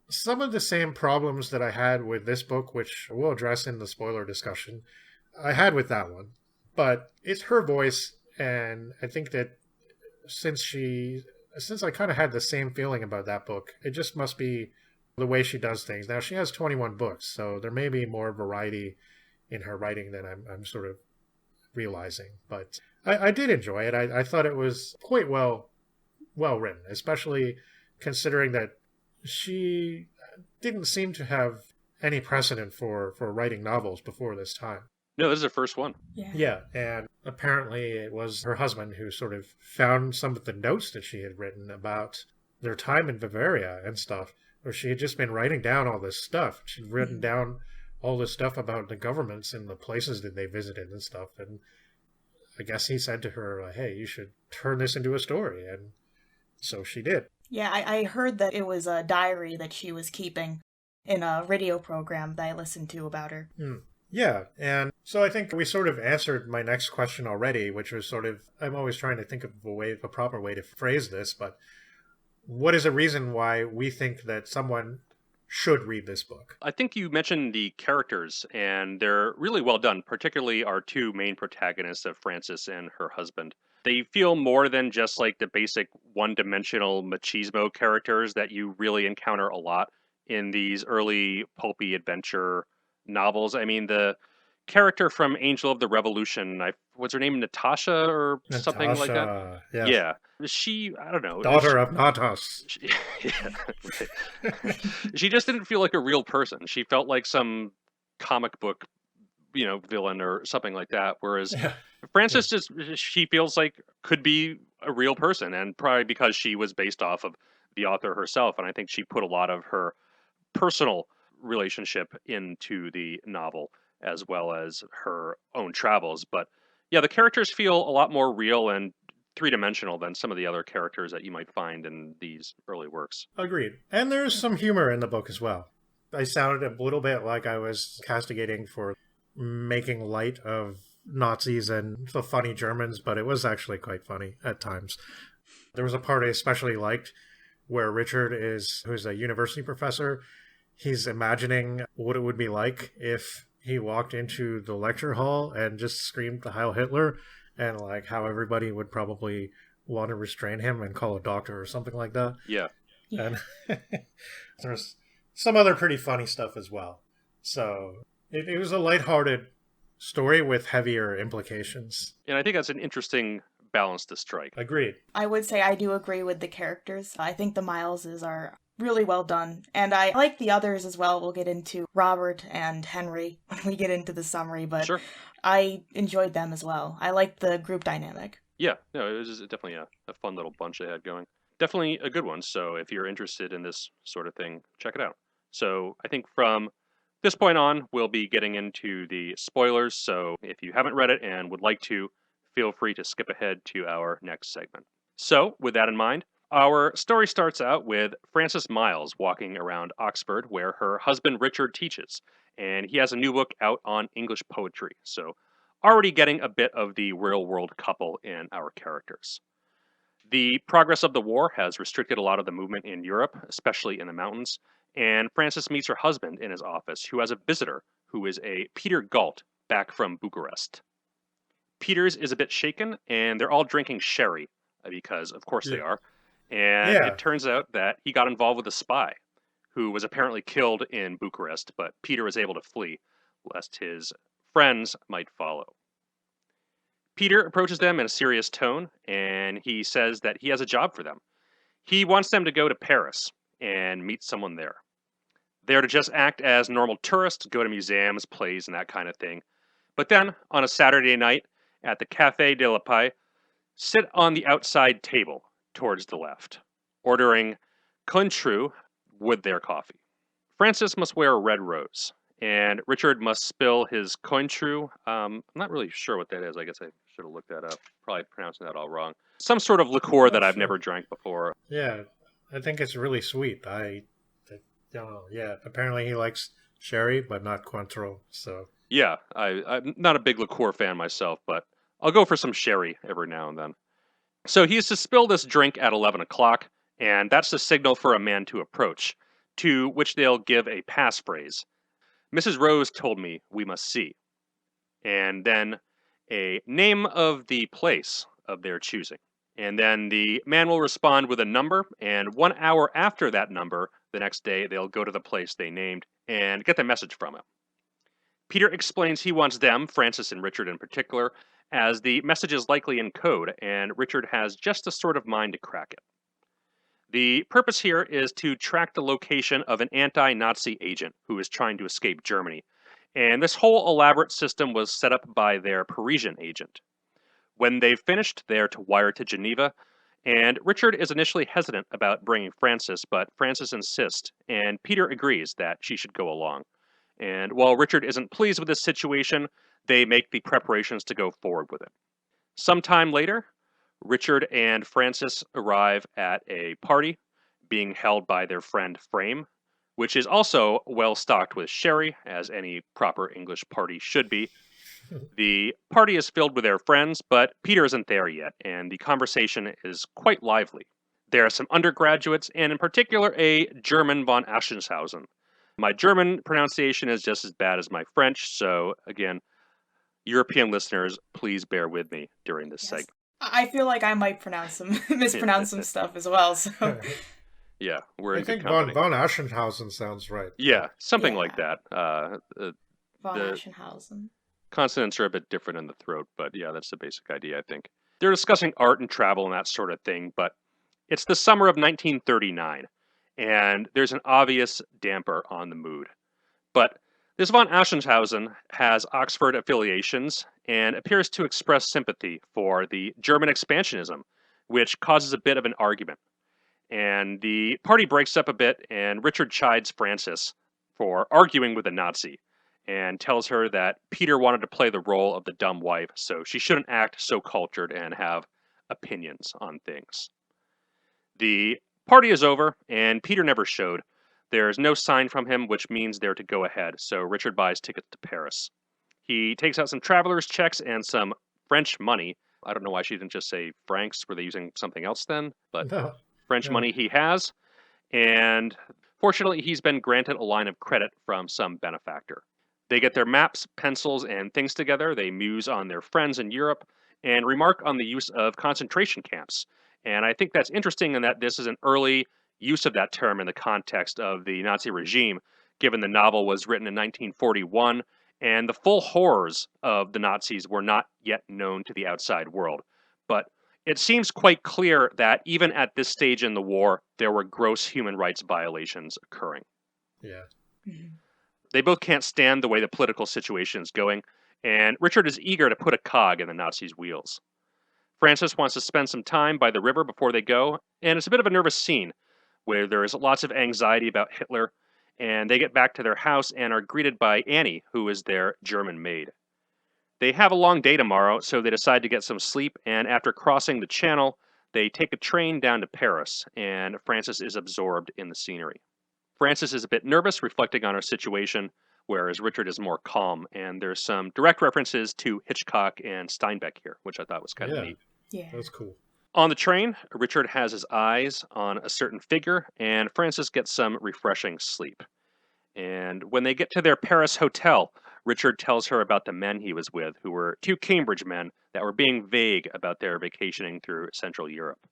some of the same problems that I had with this book, which we'll address in the spoiler discussion, I had with that one. But it's her voice, and I think that since I kind of had the same feeling about that book, it just must be the way she does things. Now, she has 21 books, so there may be more variety in her writing than I'm sort of realizing. But I did enjoy it. I thought it was quite well written, especially considering that she didn't seem to have any precedent for writing novels before this time. No, this is her first one. Yeah, and apparently it was her husband who sort of found some of the notes that she had written about their time in Bavaria and stuff, where she had just been writing down all this stuff. She'd written down all this stuff about the governments and the places that they visited and stuff, and I guess he said to her, hey, you should turn this into a story, and so she did. Yeah, I heard that it was a diary that she was keeping in a radio program that I listened to about her. Yeah, and so I think we sort of answered my next question already, which was sort of, I'm always trying to think of a proper way to phrase this, but what is a reason why we think that someone should read this book? I think you mentioned the characters, and they're really well done, particularly our two main protagonists of Frances and her husband. They feel more than just like the basic one-dimensional machismo characters that you really encounter a lot in these early pulpy adventure novels. I mean, the character from Angel of the Revolution, what's her name, Natasha or something like that? Yes. Yeah. She, I don't know. Daughter of Natas. She just didn't feel like a real person. She felt like some comic book, villain or something like that. Whereas Frances she feels like could be a real person, and probably because she was based off of the author herself. And I think she put a lot of her personal relationship into the novel as well as her own travels. But yeah, the characters feel a lot more real and three-dimensional than some of the other characters that you might find in these early works. Agreed. And there's some humor in the book as well. I sounded a little bit like I was castigating for making light of Nazis and the funny Germans, but it was actually quite funny at times. There was a part I especially liked where Richard who's a university professor, he's imagining what it would be like if he walked into the lecture hall and just screamed Heil Hitler, and like how everybody would probably want to restrain him and call a doctor or something like that. Yeah. And there's some other pretty funny stuff as well. So it was a lighthearted story with heavier implications. And I think that's an interesting balance to strike. Agreed. I would say I do agree with the characters. I think the Mileses are really well done. And I like the others as well. We'll get into Robert and Henry when we get into the summary, but Sure. I enjoyed them as well. I liked the group dynamic. Yeah, no, it was just definitely a fun little bunch they had going. Definitely a good one. So if you're interested in this sort of thing, check it out. So I think from this point on, we'll be getting into the spoilers. So if you haven't read it and would like to, feel free to skip ahead to our next segment. So with that in mind, our story starts out with Frances Miles walking around Oxford, where her husband Richard teaches, and he has a new book out on English poetry. So already getting a bit of the real-world couple in our characters. The progress of the war has restricted a lot of the movement in Europe, especially in the mountains, and Frances meets her husband in his office, who has a visitor who is a Peter Galt back from Bucharest. Peters is a bit shaken, and they're all drinking sherry, because of course they are, and it turns out that he got involved with a spy, who was apparently killed in Bucharest, but Peter was able to flee, lest his friends might follow. Peter approaches them in a serious tone, and he says that he has a job for them. He wants them to go to Paris and meet someone there. They're to just act as normal tourists, go to museums, plays, and that kind of thing. But then, on a Saturday night at the Café de la Paix, sit on the outside table towards the left, ordering Cointreau with their coffee. Frances must wear a red rose, and Richard must spill his Cointreau. I'm not really sure what that is. I guess I should have looked that up. Probably pronouncing that all wrong. Some sort of liqueur that I've never drank before. Yeah, I think it's really sweet. I don't know. Yeah, apparently he likes sherry, but not Cointreau. So yeah, I'm not a big liqueur fan myself, but I'll go for some sherry every now and then. So he is to spill this drink at 11 o'clock, and that's the signal for a man to approach, to which they'll give a passphrase. Mrs. Rose told me we must see. And then a name of the place of their choosing. And then the man will respond with a number, and 1 hour after that number, the next day, they'll go to the place they named and get the message from him. Peter explains he wants them, Frances and Richard in particular, as the message is likely in code, and Richard has just the sort of mind to crack it. The purpose here is to track the location of an anti-Nazi agent who is trying to escape Germany, and this whole elaborate system was set up by their Parisian agent. When they've finished, they're to wire to Geneva, and Richard is initially hesitant about bringing Frances, but Frances insists, and Peter agrees that she should go along. And while Richard isn't pleased with this situation, they make the preparations to go forward with it. Sometime later, Richard and Frances arrive at a party being held by their friend Frame, which is also well stocked with sherry, as any proper English party should be. The party is filled with their friends, but Peter isn't there yet, and the conversation is quite lively. There are some undergraduates, and in particular a German von Aschenhausen. My German pronunciation is just as bad as my French, so again, European listeners, please bear with me during this segment. I feel like I might mispronounce some stuff as well, so... Yeah, we're in good I company. think von Aschenhausen sounds right. Yeah, something like that. Von Aschenhausen. Consonants are a bit different in the throat, but yeah, that's the basic idea, I think. They're discussing art and travel and that sort of thing, but it's the summer of 1939, and there's an obvious damper on the mood. But this von Aschenhausen has Oxford affiliations and appears to express sympathy for the German expansionism, which causes a bit of an argument. And the party breaks up a bit, and Richard chides Frances for arguing with a Nazi, and tells her that Peter wanted to play the role of the dumb wife, so she shouldn't act so cultured and have opinions on things. The party is over, and Peter never showed. There's no sign from him, which means they're to go ahead, so Richard buys tickets to Paris. He takes out some traveler's checks and some French money. I don't know why she didn't just say francs. Were they using something else then? But No. French No. money he has. And fortunately, he's been granted a line of credit from some benefactor. They get their maps, pencils, and things together. They muse on their friends in Europe and remark on the use of concentration camps. And I think that's interesting in that this is an early use of that term in the context of the Nazi regime, given the novel was written in 1941, and the full horrors of the Nazis were not yet known to the outside world. But it seems quite clear that even at this stage in the war, there were gross human rights violations occurring. Yeah. Mhm. They both can't stand the way the political situation is going, and Richard is eager to put a cog in the Nazis' wheels. Francis wants to spend some time by the river before they go, and it's a bit of a nervous scene where there is lots of anxiety about Hitler, and they get back to their house and are greeted by Annie, who is their German maid. They have a long day tomorrow, so they decide to get some sleep, and after crossing the channel, they take a train down to Paris, and Francis is absorbed in the scenery. Francis is a bit nervous, reflecting on her situation, whereas Richard is more calm, and there's some direct references to Hitchcock and Steinbeck here, which I thought was kind of Yeah. neat. Yeah. That was cool. On the train, Richard has his eyes on a certain figure, and Francis gets some refreshing sleep. And when they get to their Paris hotel, Richard tells her about the men he was with, who were two Cambridge men that were being vague about their vacationing through Central Europe.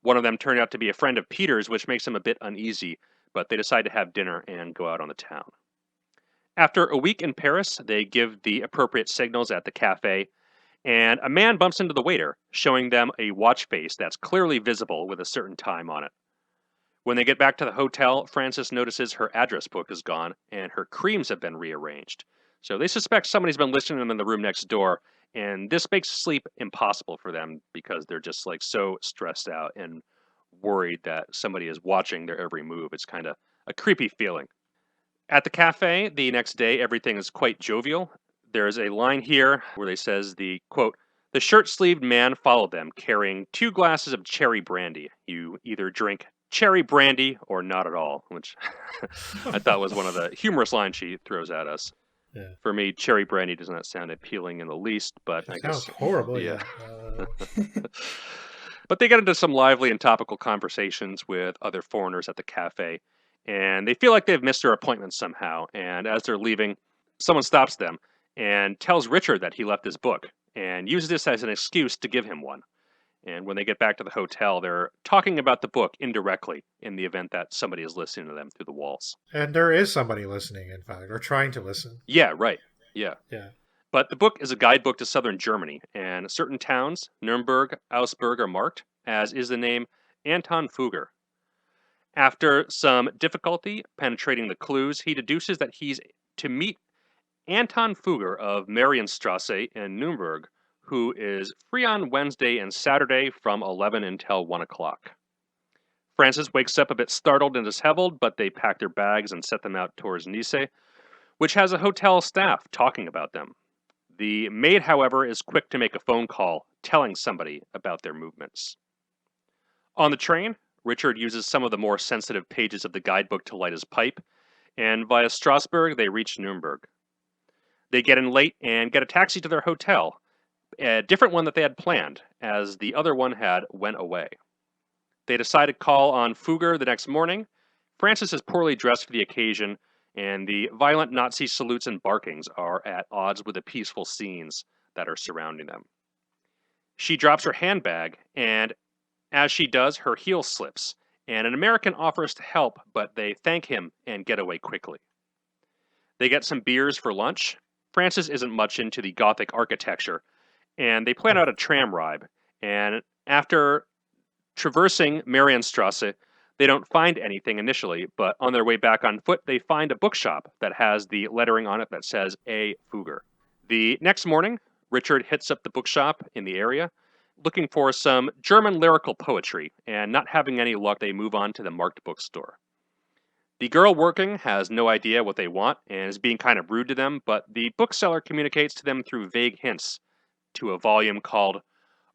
One of them turned out to be a friend of Peter's, which makes him a bit uneasy, but they decide to have dinner and go out on the town. After a week in Paris, they give the appropriate signals at the cafe, and a man bumps into the waiter, showing them a watch face that's clearly visible with a certain time on it. When they get back to the hotel, Frances notices her address book is gone, and her creams have been rearranged. So they suspect somebody's been listening to them in the room next door, and this makes sleep impossible for them because they're just like so stressed out and worried that somebody is watching their every move. It's kind of a creepy feeling. At the cafe the next day, everything is quite jovial. There's a line here where they says the quote, "The shirt-sleeved man followed them, carrying 2 glasses of cherry brandy. You either drink cherry brandy or not at all," which I thought was one of the humorous lines she throws at us. Yeah. For me, cherry brandy does not sound appealing in the least, but I It guess sounds horrible. yeah. Yeah. But they get into some lively and topical conversations with other foreigners at the cafe, and they feel like they've missed their appointment somehow. And as they're leaving, someone stops them and tells Richard that he left his book and uses this as an excuse to give him one. And when they get back to the hotel, they're talking about the book indirectly in the event that somebody is listening to them through the walls. And there is somebody listening, in fact, or trying to listen. Yeah, right. Yeah. Yeah. But the book is a guidebook to southern Germany, and certain towns, Nuremberg, Augsburg, are marked, as is the name Anton Fugger. After some difficulty penetrating the clues, he deduces that he's to meet Anton Fugger of Marienstrasse in Nuremberg, who is free on Wednesday and Saturday from 11 until 1 o'clock. Francis wakes up a bit startled and disheveled, but they pack their bags and set them out towards Nice, which has a hotel staff talking about them. The maid, however, is quick to make a phone call, telling somebody about their movements. On the train, Richard uses some of the more sensitive pages of the guidebook to light his pipe, and via Strasbourg, they reach Nuremberg. They get in late and get a taxi to their hotel, a different one that they had planned, as the other one had went away. They decide to call on Fugger the next morning. Francis is poorly dressed for the occasion, and the violent Nazi salutes and barkings are at odds with the peaceful scenes that are surrounding them. She drops her handbag, and as she does, her heel slips, and an American offers to help, but they thank him and get away quickly. They get some beers for lunch. Francis isn't much into the Gothic architecture, and they plan out a tram ride, and after traversing Marienstrasse, they don't find anything initially, but on their way back on foot, they find a bookshop that has the lettering on it that says A. Fugger. The next morning, Richard hits up the bookshop in the area, looking for some German lyrical poetry, and not having any luck, they move on to the marked bookstore. The girl working has no idea what they want and is being kind of rude to them, but the bookseller communicates to them through vague hints to a volume called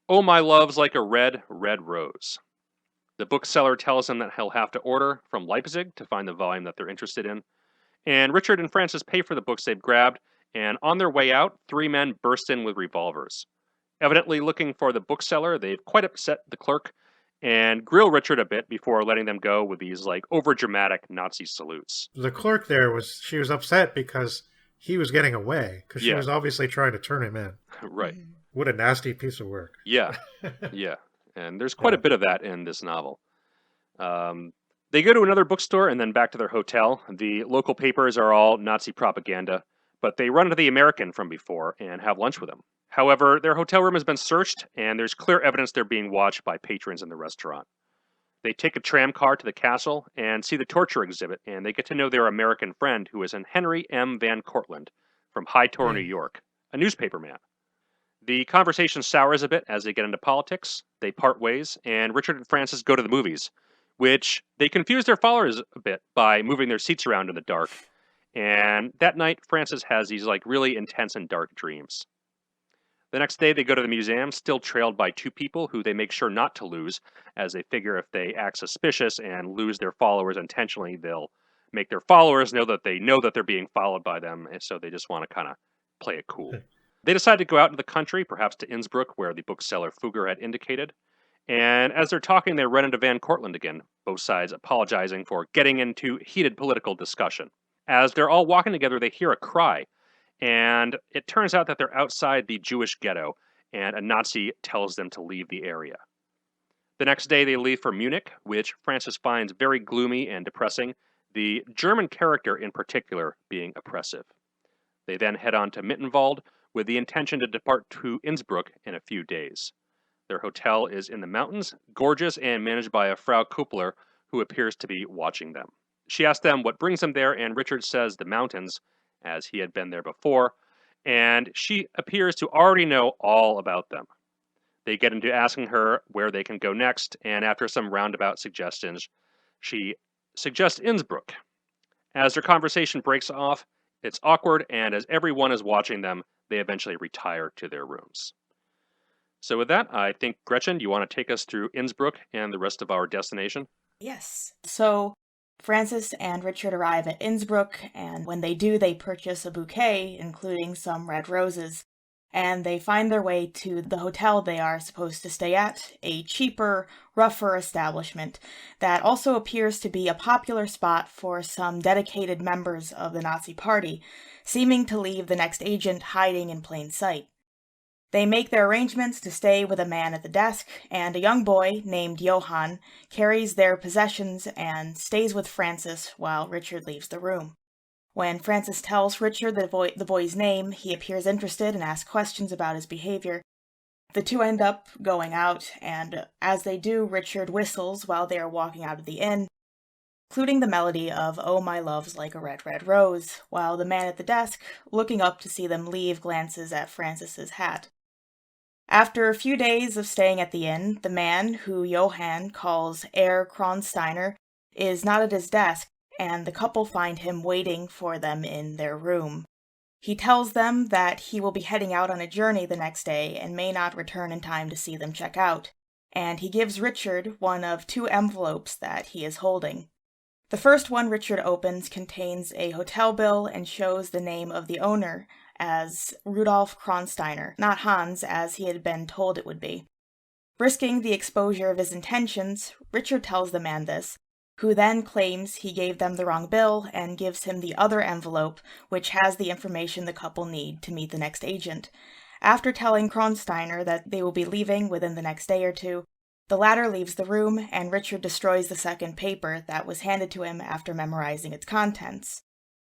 "Oh, My Love's Like a Red, Red Rose." The bookseller tells him that he'll have to order from Leipzig to find the volume that they're interested in, and Richard and Francis pay for the books they've grabbed and on their way out, 3 men burst in with revolvers. Evidently looking for the bookseller, they've quite upset the clerk and grill Richard a bit before letting them go with these overdramatic Nazi salutes. The clerk there she was upset because he was getting away, because she was obviously trying to turn him in. Right. What a nasty piece of work. Yeah, yeah. And there's quite a bit of that in this novel. They go to another bookstore and then back to their hotel. The local papers are all Nazi propaganda, but they run into the American from before and have lunch with him. However, their hotel room has been searched, and there's clear evidence they're being watched by patrons in the restaurant. They take a tram car to the castle and see the torture exhibit, and they get to know their American friend, who is an Henry M. Van Cortlandt from High Tor, New York, a newspaperman. The conversation sours a bit as they get into politics. They part ways, and Richard and Frances go to the movies, which they confuse their followers a bit by moving their seats around in the dark. And that night, Frances has these really intense and dark dreams. The next day, they go to the museum, still trailed by 2 people who they make sure not to lose, as they figure if they act suspicious and lose their followers intentionally, they'll make their followers know that they're being followed by them, and so they just want to kind of play it cool. They decide to go out into the country, perhaps to Innsbruck, where the bookseller Fugger had indicated. And as they're talking, they run into Van Cortlandt again, both sides apologizing for getting into heated political discussion. As they're all walking together, they hear a cry. And it turns out that they're outside the Jewish ghetto, and a Nazi tells them to leave the area. The next day, they leave for Munich, which Frances finds very gloomy and depressing, the German character in particular being oppressive. They then head on to Mittenwald with the intention to depart to Innsbruck in a few days. Their hotel is in the mountains, gorgeous and managed by a Frau Kuppler, who appears to be watching them. She asks them what brings them there, and Richard says the mountains, as he had been there before, and she appears to already know all about them. They get into asking her where they can go next, and after some roundabout suggestions, she suggests Innsbruck. As their conversation breaks off, it's awkward, and as everyone is watching them, they eventually retire to their rooms. So with that, I think, Gretchen, do you want to take us through Innsbruck and the rest of our destination? Yes. So Frances and Richard arrive at Innsbruck, and when they do, they purchase a bouquet, including some red roses, and they find their way to the hotel they are supposed to stay at, a cheaper, rougher establishment that also appears to be a popular spot for some dedicated members of the Nazi Party, seeming to leave the next agent hiding in plain sight. They make their arrangements to stay with a man at the desk, and a young boy named Johann carries their possessions and stays with Frances while Richard leaves the room. When Frances tells Richard the boy's name, he appears interested and asks questions about his behavior. The two end up going out, and as they do, Richard whistles while they are walking out of the inn, including the melody of "Oh, My Love's Like a Red, Red Rose," while the man at the desk, looking up to see them leave, glances at Frances's hat. After a few days of staying at the inn, the man, who Johann calls Herr Kronsteiner, is not at his desk, and the couple find him waiting for them in their room. He tells them that he will be heading out on a journey the next day and may not return in time to see them check out, and he gives Richard one of 2 envelopes that he is holding. The first one Richard opens contains a hotel bill and shows the name of the owner as Rudolf Kronsteiner, not Hans as he had been told it would be. Risking the exposure of his intentions, Richard tells the man this, who then claims he gave them the wrong bill and gives him the other envelope, which has the information the couple need to meet the next agent. After telling Kronsteiner that they will be leaving within the next day or 2, the latter leaves the room, and Richard destroys the second paper that was handed to him after memorizing its contents.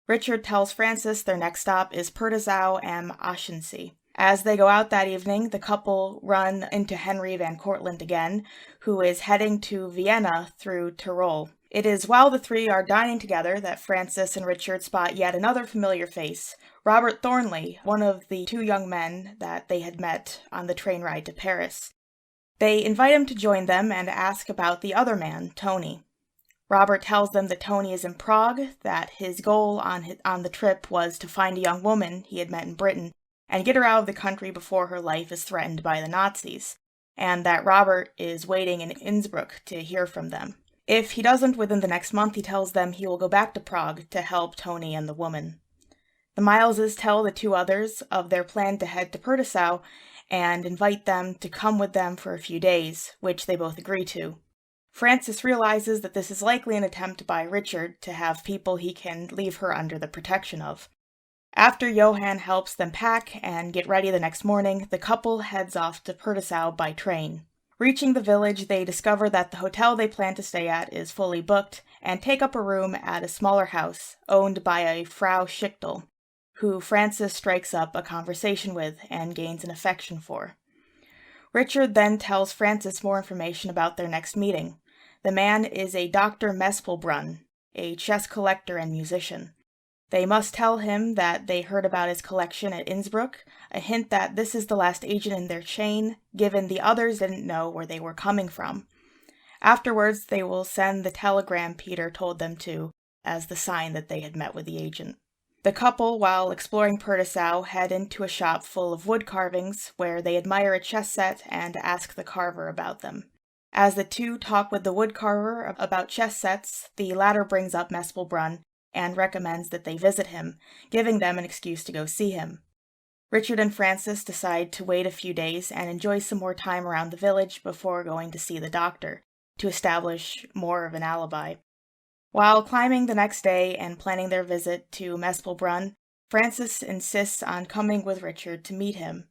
Richard tells Frances their next stop is Pertesau am Aschensee. As they go out that evening, the couple run into Henry Van Cortlandt again, who is heading to Vienna through Tyrol. It is while the 3 are dining together that Frances and Richard spot yet another familiar face, Robert Thornley, one of the 2 young men that they had met on the train ride to Paris. They invite him to join them and ask about the other man, Tony. Robert tells them that Tony is in Prague, that his goal on the trip was to find a young woman he had met in Britain and get her out of the country before her life is threatened by the Nazis, and that Robert is waiting in Innsbruck to hear from them. If he doesn't within the next month, he tells them he will go back to Prague to help Tony and the woman. The Mileses tell the two others of their plan to head to Purtisau and invite them to come with them for a few days, which they both agree to. Francis realizes that this is likely an attempt by Richard to have people he can leave her under the protection of. After Johann helps them pack and get ready the next morning, the couple heads off to Purtisau by train. Reaching the village, they discover that the hotel they plan to stay at is fully booked and take up a room at a smaller house owned by a Frau Schichtel, who Francis strikes up a conversation with and gains an affection for. Richard then tells Francis more information about their next meeting. The man is a Dr. Mespelbrunn, a chess collector and musician. They must tell him that they heard about his collection at Innsbruck, a hint that this is the last agent in their chain, given the others didn't know where they were coming from. Afterwards, they will send the telegram Peter told them to, as the sign that they had met with the agent. The couple, while exploring Purtisau, head into a shop full of wood carvings, where they admire a chess set and ask the carver about them. As the two talk with the woodcarver about chess sets, the latter brings up Mespelbrunn and recommends that they visit him, giving them an excuse to go see him. Richard and Francis decide to wait a few days and enjoy some more time around the village before going to see the doctor, to establish more of an alibi. While climbing the next day and planning their visit to Mespelbrunn, Francis insists on coming with Richard to meet him.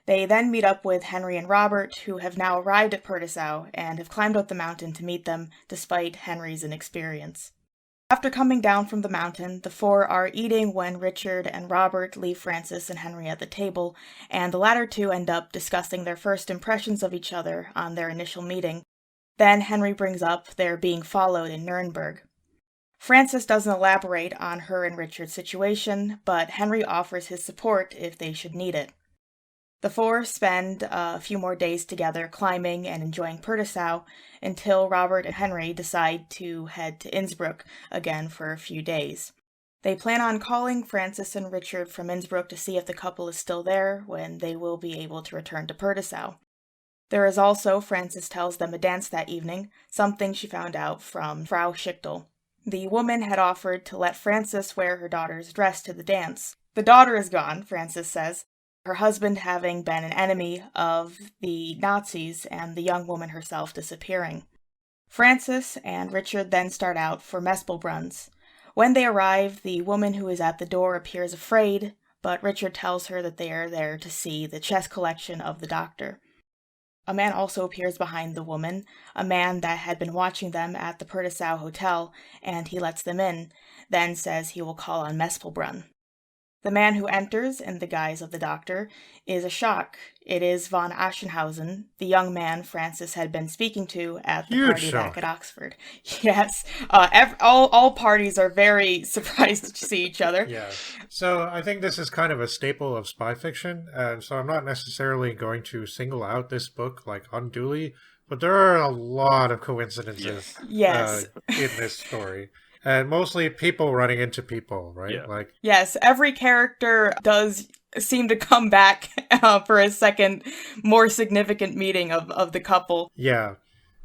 They then meet up with Henry and Robert, who have now arrived at Purtisau and have climbed up the mountain to meet them, despite Henry's inexperience. After coming down from the mountain, the four are eating when Richard and Robert leave Francis and Henry at the table, and the latter two end up discussing their first impressions of each other on their initial meeting. Then Henry brings up their being followed in Nuremberg. Francis doesn't elaborate on her and Richard's situation, but Henry offers his support if they should need it. The four spend a few more days together climbing and enjoying Purtisau until Robert and Henry decide to head to Innsbruck again for a few days. They plan on calling Francis and Richard from Innsbruck to see if the couple is still there when they will be able to return to Purtisau. There is also, Francis tells them, a dance that evening, something she found out from Frau Schichtel. The woman had offered to let Francis wear her daughter's dress to the dance. The daughter is gone, Francis says, her husband having been an enemy of the Nazis and the young woman herself disappearing. Francis and Richard then start out for Mespelbrunn's. When they arrive, the woman who is at the door appears afraid, but Richard tells her that they are there to see the chess collection of the doctor. A man also appears behind the woman, a man that had been watching them at the Purtisau Hotel, and he lets them in, then says he will call on Mespelbrunn. The man who enters, in the guise of the doctor, is a shock. It is von Aschenhausen, the young man Francis had been speaking to at the party back at Oxford. Yes, all parties are very surprised to see each other. Yeah, so I think this is kind of a staple of spy fiction, and so I'm not necessarily going to single out this book like unduly, but there are a lot of coincidences Yes. In this story. And mostly people running into people, right? Yeah. Yes, every character does seem to come back for a second, more significant meeting of the couple. Yeah.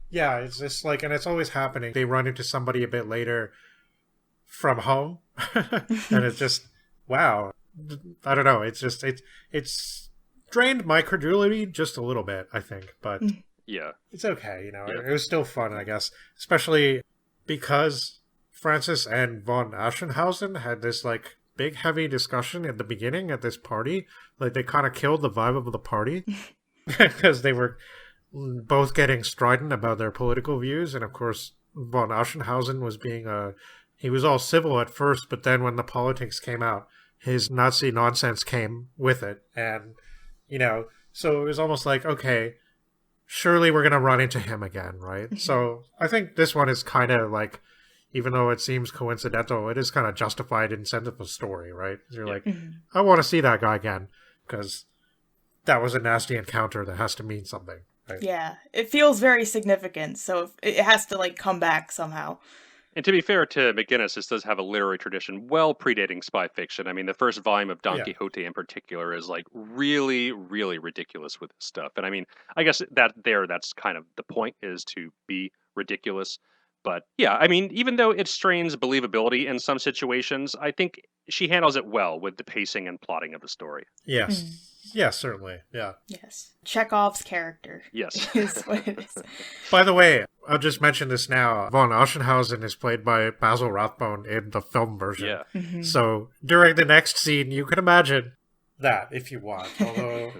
Yeah, it's just and it's always happening. They run into somebody a bit later from home, and it's just, wow. I don't know. It's just, it's drained my credulity just a little bit, I think. But yeah, it's okay, It was still fun, I guess. Especially because Francis and von Aschenhausen had this big heavy discussion at the beginning at this party. They kind of killed the vibe of the party because they were both getting strident about their political views. And of course, von Aschenhausen was he was all civil at first, but then when the politics came out, his Nazi nonsense came with it. And, so it was almost okay, surely we're going to run into him again, right? So I think this one is kind of even though it seems coincidental, it is kind of justified in sense of the story, right? You're I want to see that guy again, because that was a nasty encounter that has to mean something, right? Yeah, it feels very significant, so it has to come back somehow. And to be fair to MacInnes, this does have a literary tradition well predating spy fiction. I mean, the first volume of Don Quixote in particular is really, really ridiculous with this stuff. And I mean, I guess that's kind of the point, is to be ridiculous. But yeah, I mean, even though it strains believability in some situations, I think she handles it well with the pacing and plotting of the story. Yes. Mm. Yes, certainly. Yeah. Yes. Chekhov's character. Yes. Is what it is. By the way, I'll just mention this now. Von Oschenhausen is played by Basil Rathbone in the film version. Yeah. Mhm. So during the next scene, you can imagine that if you want. Although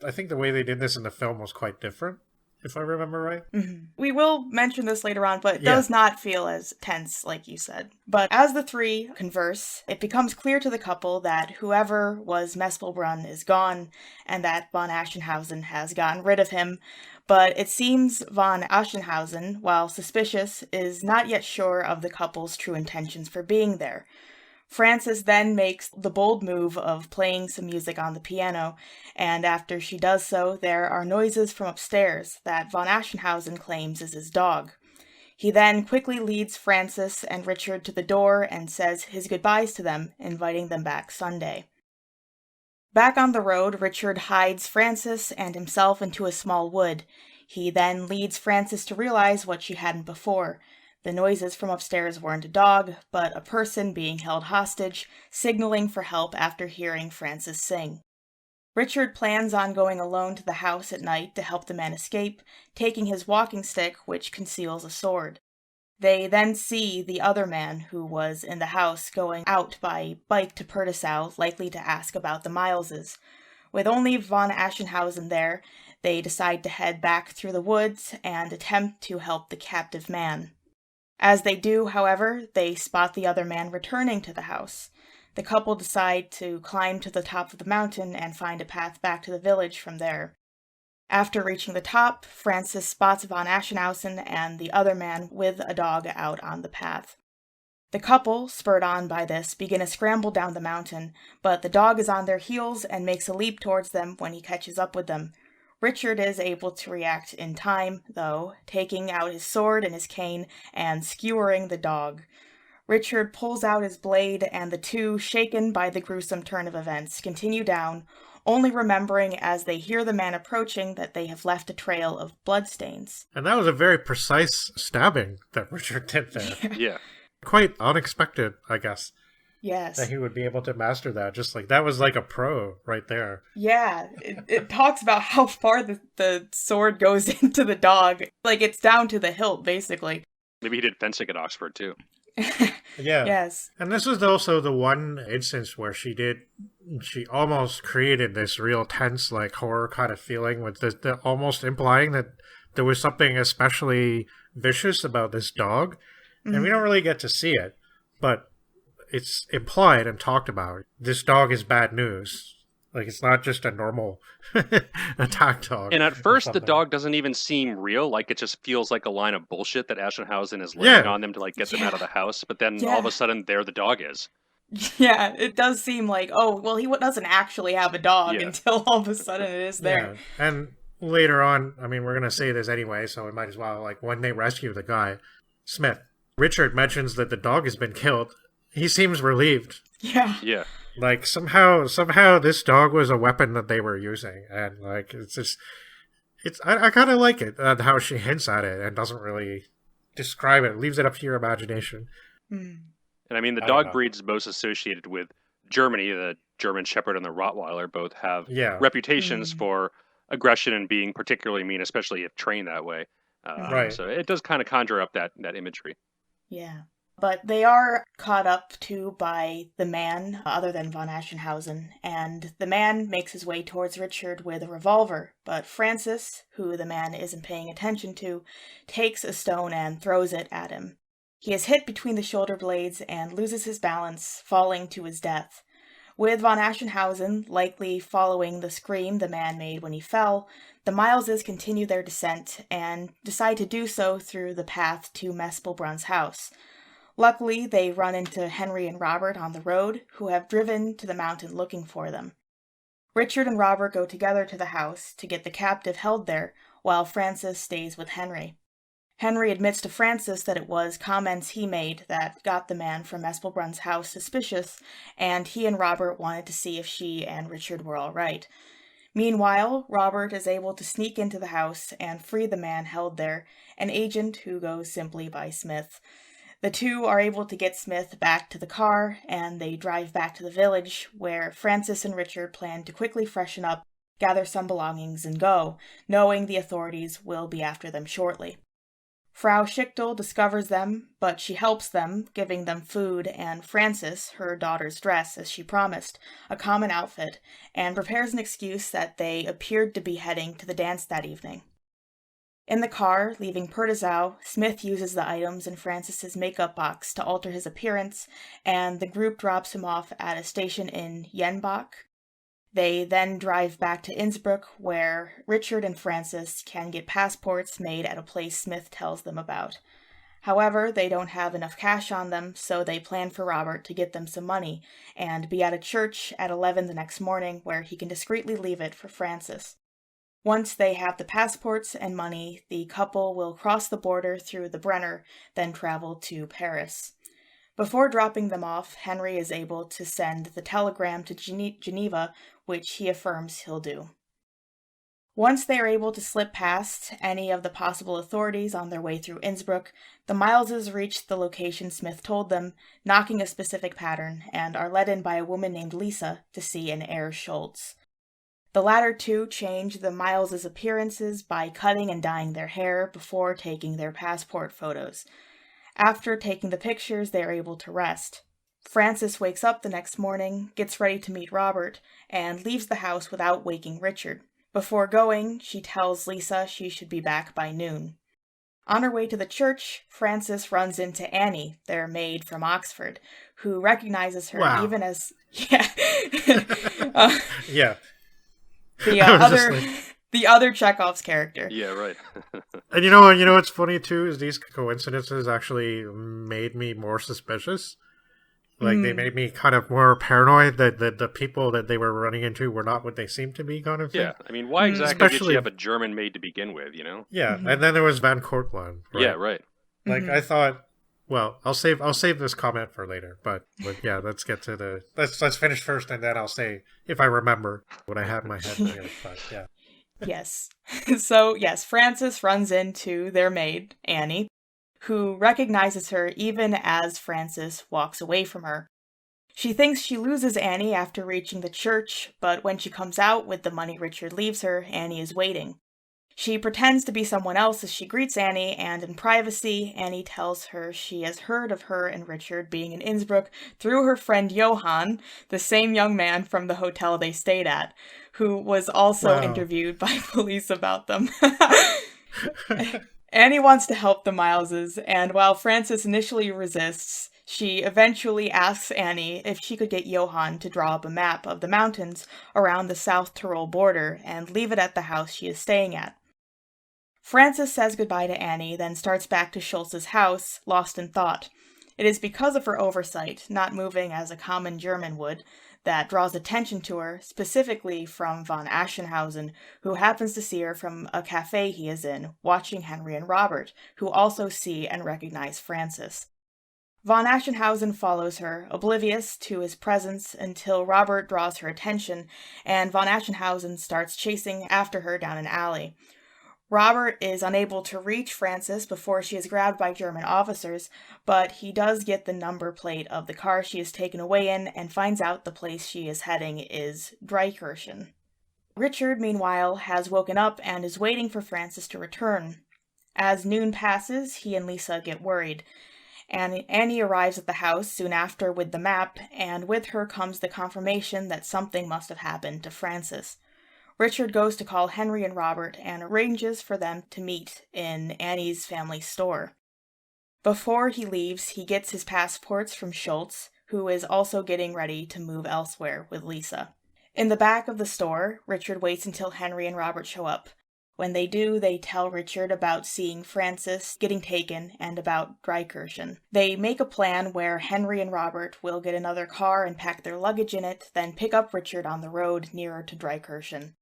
I think the way they did this in the film was quite different, if I remember right. Mhm. We will mention this later on, but it Yeah. does not feel as tense, like you said. But as the three converse, it becomes clear to the couple that whoever was Mespelbrunn is gone, and that von Aschenhausen has gotten rid of him. But it seems von Aschenhausen, while suspicious, is not yet sure of the couple's true intentions for being there. Frances then makes the bold move of playing some music on the piano, and after she does so, there are noises from upstairs that von Aschenhausen claims is his dog. He then quickly leads Frances and Richard to the door and says his goodbyes to them, inviting them back Sunday. Back on the road, Richard hides Frances and himself into a small wood. He then leads Frances to realize what she hadn't before. The noises from upstairs weren't a dog, but a person being held hostage, signaling for help after hearing Frances sing. Richard plans on going alone to the house at night to help the man escape, taking his walking stick, which conceals a sword. They then see the other man who was in the house going out by bike to Purtisau, likely to ask about the Mileses. With only von Aschenhausen there, they decide to head back through the woods and attempt to help the captive man. As they do, however, they spot the other man returning to the house. The couple decide to climb to the top of the mountain and find a path back to the village from there. After reaching the top, Frances spots von Aschenhausen and the other man with a dog out on the path. The couple, spurred on by this, begin a scramble down the mountain, but the dog is on their heels and makes a leap towards them when he catches up with them. Richard is able to react in time, though, taking out his sword and his cane and skewering the dog. Richard pulls out his blade, and the two, shaken by the gruesome turn of events, continue down, only remembering as they hear the man approaching that they have left a trail of bloodstains. And that was a very precise stabbing that Richard did there. Yeah. Quite unexpected, I guess, Yes. that he would be able to master that. Just like, that was like a pro right there. Yeah, it talks about how far the sword goes into the dog. Like, it's down to the hilt, basically. Maybe he did fencing at Oxford, too. Yeah. Yes. And this is also the one instance where she almost created this real tense, like, horror kind of feeling with the almost implying that there was something especially vicious about this dog. Mm-hmm. And we don't really get to see it, but it's implied and talked about. This dog is bad news. Like, it's not just a normal attack dog. And at first, the dog doesn't even seem real. Like, it just feels like a line of bullshit that Aschenhausen is laying on them to, like, get them out of the house. But then all of a sudden, there the dog is. Yeah, it does seem like, oh, well, he doesn't actually have a dog until all of a sudden it is there. Yeah. And later on, I mean, we're going to say this anyway, so we might as well, like, when they rescue the guy, Smith, Richard mentions that the dog has been killed. He seems relieved. Yeah. Yeah. Like, somehow this dog was a weapon that they were using. And, like, it's just... I kind of like it, how she hints at it and doesn't really describe it. Leaves it up to your imagination. Mm. And, I mean, the dog breeds most associated with Germany, the German Shepherd and the Rottweiler, both have reputations for aggression and being particularly mean, especially if trained that way. Right. So it does kind of conjure up that imagery. Yeah. But they are caught up to by the man, other than von Aschenhausen, and the man makes his way towards Richard with a revolver, but Frances, who the man isn't paying attention to, takes a stone and throws it at him. He is hit between the shoulder blades and loses his balance, falling to his death. With von Aschenhausen likely following the scream the man made when he fell, the Mileses continue their descent and decide to do so through the path to Mespelbrunn's house. Luckily, they run into Henry and Robert on the road, who have driven to the mountain looking for them. Richard and Robert go together to the house to get the captive held there, while Frances stays with Henry. Henry admits to Frances that it was comments he made that got the man from Mespelbrunn's house suspicious, and he and Robert wanted to see if she and Richard were all right. Meanwhile, Robert is able to sneak into the house and free the man held there, an agent who goes simply by Smith. The two are able to get Smith back to the car, and they drive back to the village, where Frances and Richard plan to quickly freshen up, gather some belongings, and go, knowing the authorities will be after them shortly. Frau Schichtel discovers them, but she helps them, giving them food and Frances her daughter's dress, as she promised, a common outfit, and prepares an excuse that they appeared to be heading to the dance that evening. In the car, leaving Pertezau, Smith uses the items in Frances's makeup box to alter his appearance, and the group drops him off at a station in Jenbach. They then drive back to Innsbruck, where Richard and Frances can get passports made at a place Smith tells them about. However, they don't have enough cash on them, so they plan for Robert to get them some money, and be at a church at 11 the next morning where he can discreetly leave it for Frances. Once they have the passports and money, the couple will cross the border through the Brenner, then travel to Paris. Before dropping them off, Henry is able to send the telegram to Geneva, which he affirms he'll do. Once they are able to slip past any of the possible authorities on their way through Innsbruck, the Mileses reach the location Smith told them, knocking a specific pattern, and are led in by a woman named Lisa to see an Herr Schultz. The latter two change the Mileses' appearances by cutting and dyeing their hair before taking their passport photos. After taking the pictures, they are able to rest. Frances wakes up the next morning, gets ready to meet Robert, and leaves the house without waking Richard. Before going, she tells Lisa she should be back by noon. On her way to the church, Frances runs into Annie, their maid from Oxford, who recognizes her even as... Yeah. Yeah. The other Chekhov's character. Yeah, right. And you know what's funny too is these coincidences actually made me more suspicious. Like they made me kind of more paranoid that the people that they were running into were not what they seemed to be, kind of thing. Yeah, I mean, why exactly did she have a German maid to begin with? You know? Yeah, and then there was Van Cortlandt. Right? Yeah, right. Like I thought. Well, I'll save this comment for later, but yeah, let's get to let's finish first, and then I'll say if I remember what I have in my head here. But yeah. Yes. So yes, Frances runs into their maid, Annie, who recognizes her even as Frances walks away from her. She thinks she loses Annie after reaching the church, but when she comes out with the money Richard leaves her, Annie is waiting. She pretends to be someone else as she greets Annie, and in privacy, Annie tells her she has heard of her and Richard being in Innsbruck through her friend Johann, the same young man from the hotel they stayed at, who was also interviewed by police about them. Annie wants to help the Mileses, and while Frances initially resists, she eventually asks Annie if she could get Johann to draw up a map of the mountains around the South Tyrol border and leave it at the house she is staying at. Frances says goodbye to Annie, then starts back to Schultz's house, lost in thought. It is because of her oversight, not moving as a common German would, that draws attention to her, specifically from von Aschenhausen, who happens to see her from a cafe he is in, watching Henry and Robert, who also see and recognize Frances. Von Aschenhausen follows her, oblivious to his presence, until Robert draws her attention, and von Aschenhausen starts chasing after her down an alley. Robert is unable to reach Frances before she is grabbed by German officers, but he does get the number plate of the car she is taken away in and finds out the place she is heading is Dreikirchen. Richard, meanwhile, has woken up and is waiting for Frances to return. As noon passes, he and Lisa get worried. Annie arrives at the house soon after with the map, and with her comes the confirmation that something must have happened to Frances. Richard goes to call Henry and Robert and arranges for them to meet in Annie's family store. Before he leaves, he gets his passports from Schultz, who is also getting ready to move elsewhere with Lisa. In the back of the store, Richard waits until Henry and Robert show up. When they do, they tell Richard about seeing Frances getting taken and about Dreikirchen. They make a plan where Henry and Robert will get another car and pack their luggage in it, then pick up Richard on the road nearer to Dreikirchen.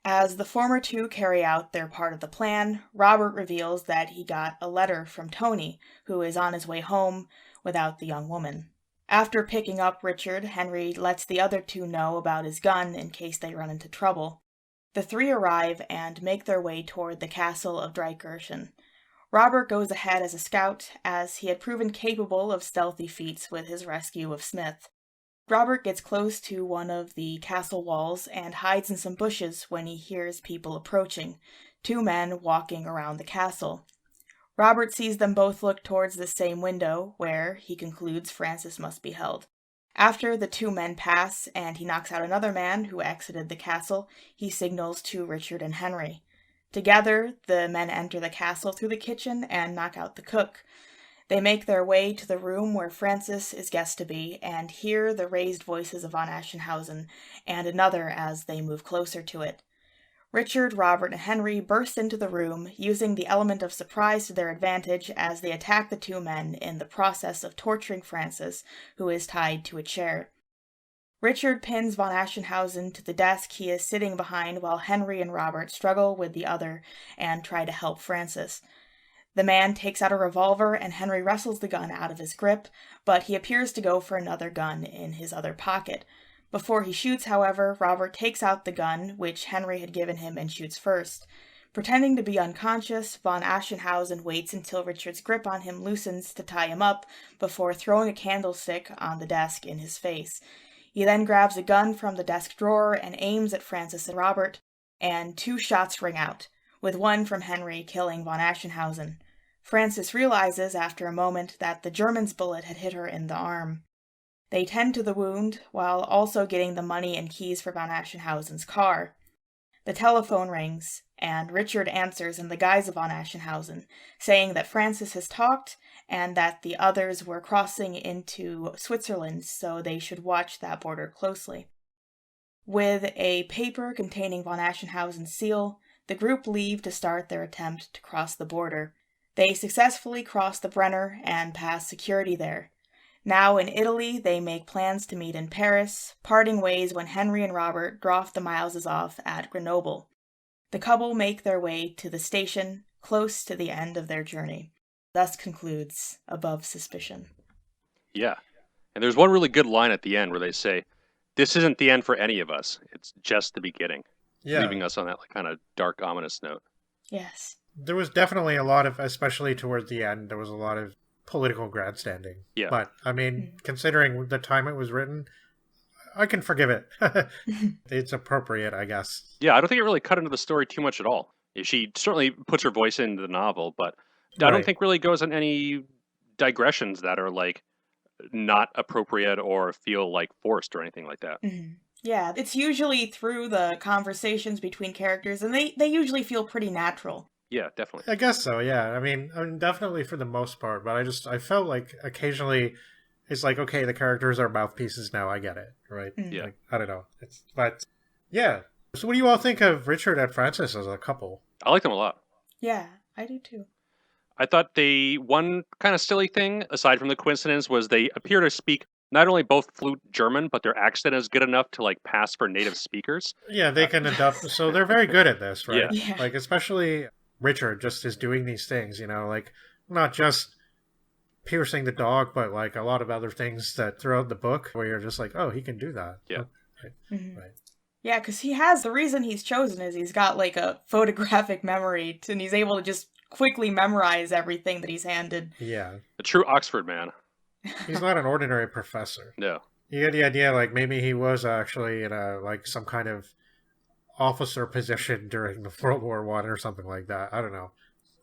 As the former two carry out their part of the plan, Robert reveals that he got a letter from Tony, who is on his way home without the young woman. After picking up Richard, Henry lets the other two know about his gun in case they run into trouble. The three arrive and make their way toward the castle of Dreikerschen. Robert goes ahead as a scout, as he had proven capable of stealthy feats with his rescue of Smith. Robert gets close to one of the castle walls and hides in some bushes when he hears people approaching, 2 men walking around the castle. Robert sees them both look towards the same window, where, he concludes, Francis must be held. After the 2 men pass, and he knocks out another man who exited the castle, he signals to Richard and Henry. Together, the men enter the castle through the kitchen and knock out the cook. They make their way to the room where Francis is guessed to be, and hear the raised voices of von Aschenhausen, and another as they move closer to it. Richard, Robert, and Henry burst into the room, using the element of surprise to their advantage as they attack the 2 men in the process of torturing Francis, who is tied to a chair. Richard pins von Aschenhausen to the desk he is sitting behind while Henry and Robert struggle with the other and try to help Francis. The man takes out a revolver and Henry wrestles the gun out of his grip, but he appears to go for another gun in his other pocket. Before he shoots, however, Robert takes out the gun, which Henry had given him, and shoots first. Pretending to be unconscious, von Aschenhausen waits until Richard's grip on him loosens to tie him up before throwing a candlestick on the desk in his face. He then grabs a gun from the desk drawer and aims at Francis and Robert, and 2 shots ring out, with one from Henry killing von Aschenhausen. Francis realizes after a moment that the German's bullet had hit her in the arm. They tend to the wound, while also getting the money and keys for von Aschenhausen's car. The telephone rings, and Richard answers in the guise of von Aschenhausen, saying that Francis has talked, and that the others were crossing into Switzerland, so they should watch that border closely. With a paper containing von Aschenhausen's seal, the group leave to start their attempt to cross the border. They successfully cross the Brenner and pass security there. Now in Italy, they make plans to meet in Paris, parting ways when Henry and Robert drop the Mileses off at Grenoble. The couple make their way to the station, close to the end of their journey. Thus concludes Above Suspicion. Yeah. And there's one really good line at the end where they say, "This isn't the end for any of us. It's just the beginning." Yeah. Leaving us on that kind of dark, ominous note. Yes. There was definitely a lot of, especially towards the end, there was a lot of political grandstanding. Yeah. But, I mean, considering the time it was written, I can forgive it. It's appropriate, I guess. Yeah, I don't think it really cut into the story too much at all. She certainly puts her voice into the novel, but I don't think really goes on any digressions that are, like, not appropriate or feel, like, forced or anything like that. Mm-hmm. Yeah, it's usually through the conversations between characters, and they usually feel pretty natural. Yeah, definitely. I guess so, yeah. I mean, definitely for the most part, but I felt like occasionally it's like, okay, the characters are mouthpieces now, I get it, right? Mm. Yeah. Like, I don't know. But, yeah. So what do you all think of Richard and Francis as a couple? I like them a lot. Yeah, I do too. I thought one kind of silly thing, aside from the coincidence, was they appear to speak not only both fluent German, but their accent is good enough to, like, pass for native speakers. Yeah, they can adopt, so they're very good at this, right? Yeah. Like, especially Richard just is doing these things, you know, like, not just piercing the dog, but, like, a lot of other things that throughout the book where you're just like, oh, he can do that. Yeah. Okay. Mm-hmm. Right. Yeah, because the reason he's chosen is he's got, like, a photographic memory, and he's able to just quickly memorize everything that he's handed. Yeah. A true Oxford man. He's not an ordinary professor. No. You get the idea, like, maybe he was actually in some kind of officer position during the World War I or something like that. I don't know.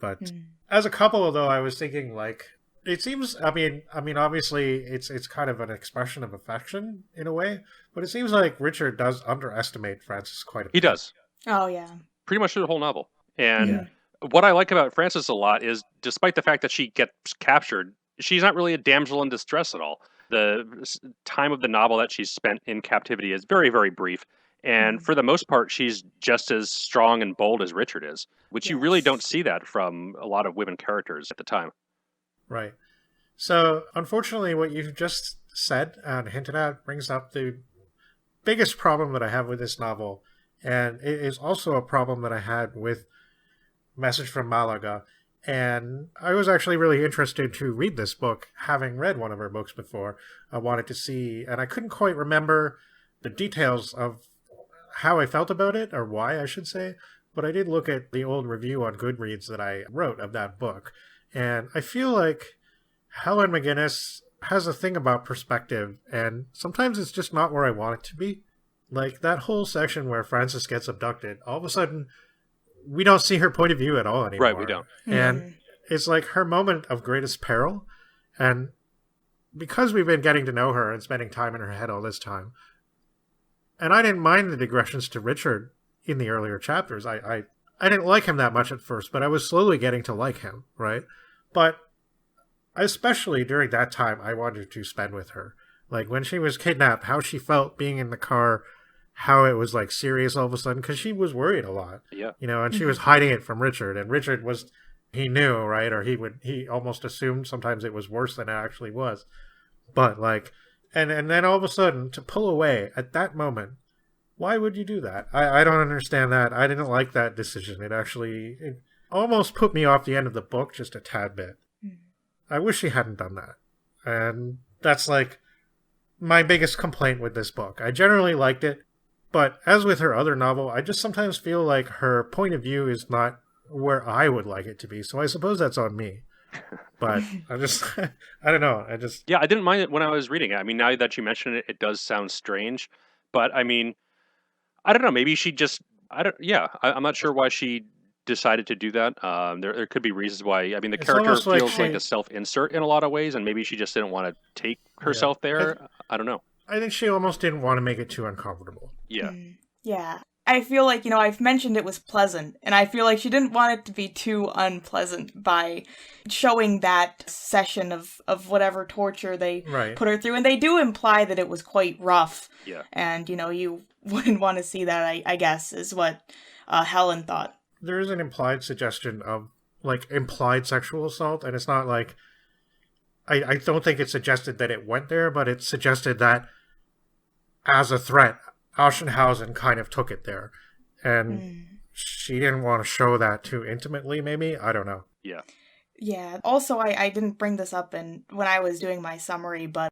But as a couple, though, I was thinking, like, it seems, I mean, obviously, it's kind of an expression of affection, in a way, but it seems like Richard does underestimate Francis quite a bit. He does. Oh, yeah. Pretty much through the whole novel. And what I like about Francis a lot is, despite the fact that she gets captured, she's not really a damsel in distress at all. The time of the novel that she's spent in captivity is very, very brief. And for the most part, she's just as strong and bold as Richard is, which you really don't see that from a lot of women characters at the time. Right. So, unfortunately, what you've just said and hinted at brings up the biggest problem that I have with this novel. And it is also a problem that I had with Message from Malaga. And I was actually really interested to read this book, having read one of her books before. I wanted to see, and I couldn't quite remember the details of how I felt about it, or why I should say, but I did look at the old review on Goodreads that I wrote of that book, and I feel like Helen MacInnes has a thing about perspective, and sometimes it's just not where I want it to be. Like, that whole section where Frances gets abducted, all of a sudden, we don't see her point of view at all anymore. Right, we don't. And it's like her moment of greatest peril, and because we've been getting to know her and spending time in her head all this time, and I didn't mind the digressions to Richard in the earlier chapters. I didn't like him that much at first, but I was slowly getting to like him, right? But especially during that time, I wanted to spend with her. Like, when she was kidnapped, how she felt being in the car, how it was, like, serious all of a sudden, because she was worried a lot. Yeah. You know, and she was hiding it from Richard, and Richard was, he knew, right? Or he almost assumed sometimes it was worse than it actually was. But, like, and then all of a sudden, to pull away at that moment, why would you do that? I don't understand that. I didn't like that decision. It almost put me off the end of the book just a tad bit. I wish she hadn't done that. And that's, like, my biggest complaint with this book. I generally liked it, but as with her other novel, I just sometimes feel like her point of view is not where I would like it to be. So I suppose that's on me. But I don't know. Yeah, I didn't mind it when I was reading it. I mean, now that you mention it, it does sound strange. But I mean, I don't know. Maybe she just, I'm not sure why she decided to do that. There could be reasons why. I mean, the character feels like a self-insert in a lot of ways, and maybe she just didn't want to take herself there. I don't know. I think she almost didn't want to make it too uncomfortable. Yeah. Yeah. I feel like, I've mentioned it was pleasant, and I feel like she didn't want it to be too unpleasant by showing that session of whatever torture they put her through. And they do imply that it was quite rough. Yeah. And, you wouldn't want to see that, I guess, is what Helen thought. There is an implied suggestion of, like, implied sexual assault, and it's not like... I don't think it suggested that it went there, but it suggested that as a threat, Auschenhausen kind of took it there. And she didn't want to show that too intimately, maybe? I don't know. Yeah. Yeah. Also, I didn't bring this up when I was doing my summary, but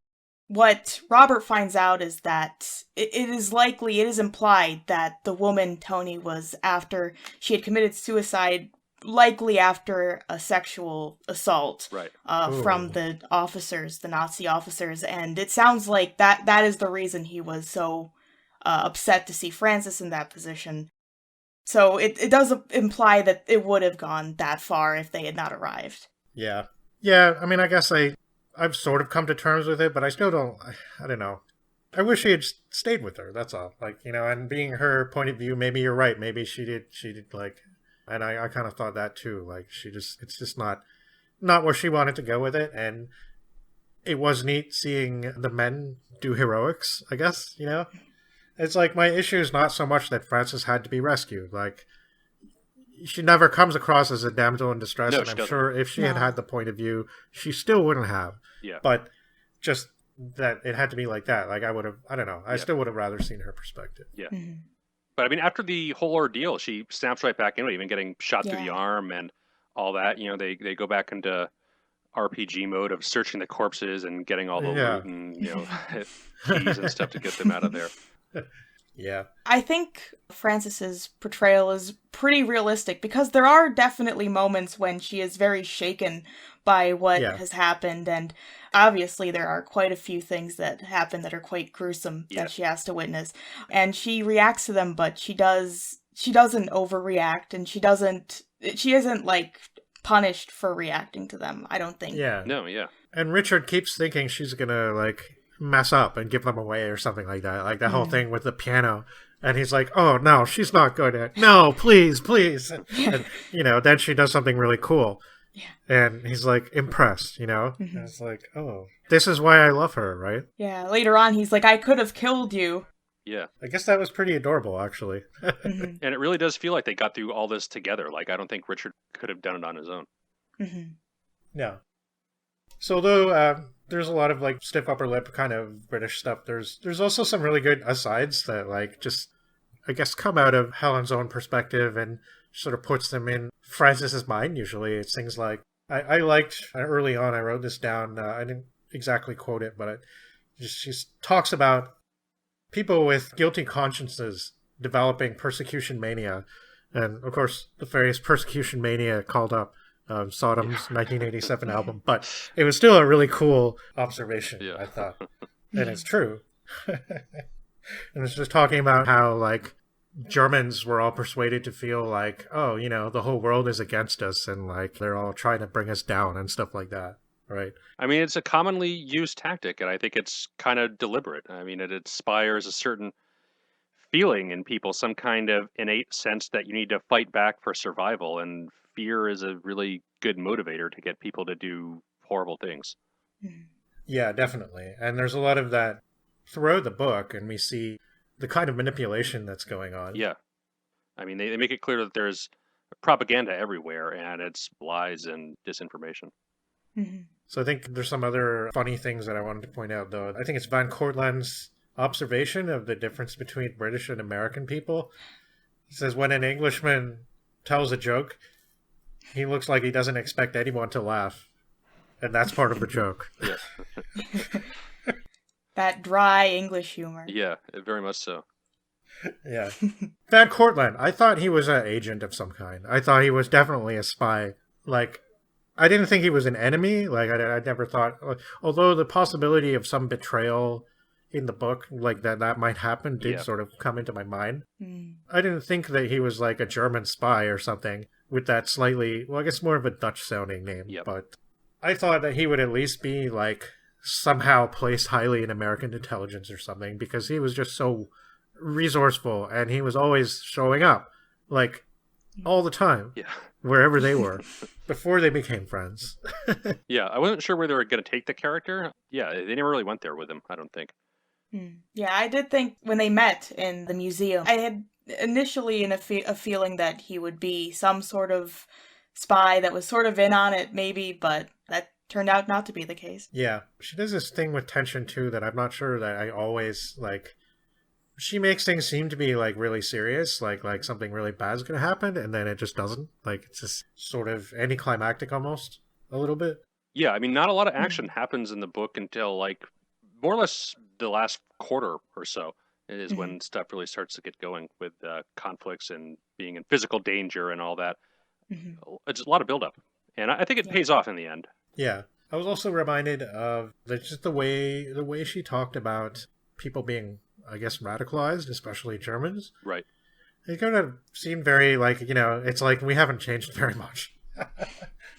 what Robert finds out is that it is implied that the woman Tony was after she had committed suicide, likely after a sexual assault from the officers, the Nazi officers. And it sounds like that is the reason he was so upset to see Frances in that position. So it does imply that it would have gone that far if they had not arrived. Yeah. Yeah, I mean, I guess I've sort of come to terms with it, but I still don't, I don't know. I wish he had stayed with her, that's all. Like, and being her point of view, maybe you're right. Maybe she did like, and I kind of thought that too. Like, it's just not where she wanted to go with it. And it was neat seeing the men do heroics, I guess, It's like, my issue is not so much that Frances had to be rescued. Like, she never comes across as a damsel in distress, and I'm sure if she had the point of view, she still wouldn't have. Yeah. But just that it had to be like that. Like, I would have, I don't know. I still would have rather seen her perspective. Yeah. Mm-hmm. But I mean, after the whole ordeal, she snaps right back into it, even getting shot through the arm and all that. They go back into RPG mode of searching the corpses and getting all the loot and, keys and stuff to get them out of there. Yeah. I think Frances's portrayal is pretty realistic because there are definitely moments when she is very shaken by what has happened, and obviously there are quite a few things that happen that are quite gruesome that she has to witness, and she reacts to them, but she doesn't overreact, and she isn't like punished for reacting to them, I don't think. Yeah. No, yeah. And Richard keeps thinking she's gonna like mess up and give them away or something like that. Like the whole thing with the piano. And he's like, oh, no, she's not going to. No, please. And, then she does something really cool. Yeah. And he's like impressed, And it's like, oh, this is why I love her, right? Yeah. Later on, he's like, I could have killed you. Yeah. I guess that was pretty adorable, actually. And it really does feel like they got through all this together. Like, I don't think Richard could have done it on his own. Mm-hmm. No. So though there's a lot of like stiff upper lip kind of British stuff, there's also some really good asides that like just I guess come out of Helen's own perspective and sort of puts them in Frances's mind. Usually it's things like I liked early on, I wrote this down, I didn't exactly quote it, but she talks about people with guilty consciences developing persecution mania. And, of course, the phrase persecution mania called up Sodom's 1987 album. But it was still a really cool observation, I thought. And it's true. And it's just talking about how, like, Germans were all persuaded to feel like, oh, you know, the whole world is against us, and, like, they're all trying to bring us down and stuff like that, right? I mean, it's a commonly used tactic, and I think it's kind of deliberate. I mean, it inspires a certain feeling in people, some kind of innate sense that you need to fight back for survival, and fear is a really good motivator to get people to do horrible things. Yeah, definitely. And there's a lot of that throughout the book, and we see the kind of manipulation that's going on. Yeah. I mean, they make it clear that there's propaganda everywhere, and it's lies and disinformation. So I think there's some other funny things that I wanted to point out, though. I think it's Van Cortlandt's observation of the difference between British and American people. He says, when an Englishman tells a joke, he looks like he doesn't expect anyone to laugh. And that's part of the joke. Yeah. That dry English humor. Yeah, very much so. Yeah. Van Cortlandt, I thought he was an agent of some kind. I thought he was definitely a spy. Like, I didn't think he was an enemy. Like, I never thought... Although the possibility of some betrayal in the book, like, that might happen, did sort of come into my mind. I didn't think that he was, like, a German spy or something with that slightly... Well, I guess more of a Dutch-sounding name. But I thought that he would at least be, like... somehow placed highly in American intelligence or something, because he was just so resourceful, and he was always showing up, like, all the time, wherever they were, before they became friends. Yeah, I wasn't sure where they were going to take the character. Yeah, they never really went there with him, I don't think. Yeah, I did think when they met in the museum, I had initially a feeling that he would be some sort of spy that was sort of in on it, maybe, but that turned out not to be the case. Yeah. She does this thing with tension, too, that I'm not sure that I always, like... She makes things seem to be, like, really serious, like something really bad is going to happen, and then it just doesn't. Like, it's just sort of anticlimactic almost, a little bit. Yeah, I mean, not a lot of action happens in the book until, like, more or less the last quarter or so. It is when stuff really starts to get going with conflicts and being in physical danger and all that. It's a lot of buildup. And I think it pays off in the end. Yeah. I was also reminded of just the way she talked about people being, I guess, radicalized, especially Germans. Right. It kind of seemed very, like, you know, it's like we haven't changed very much. No.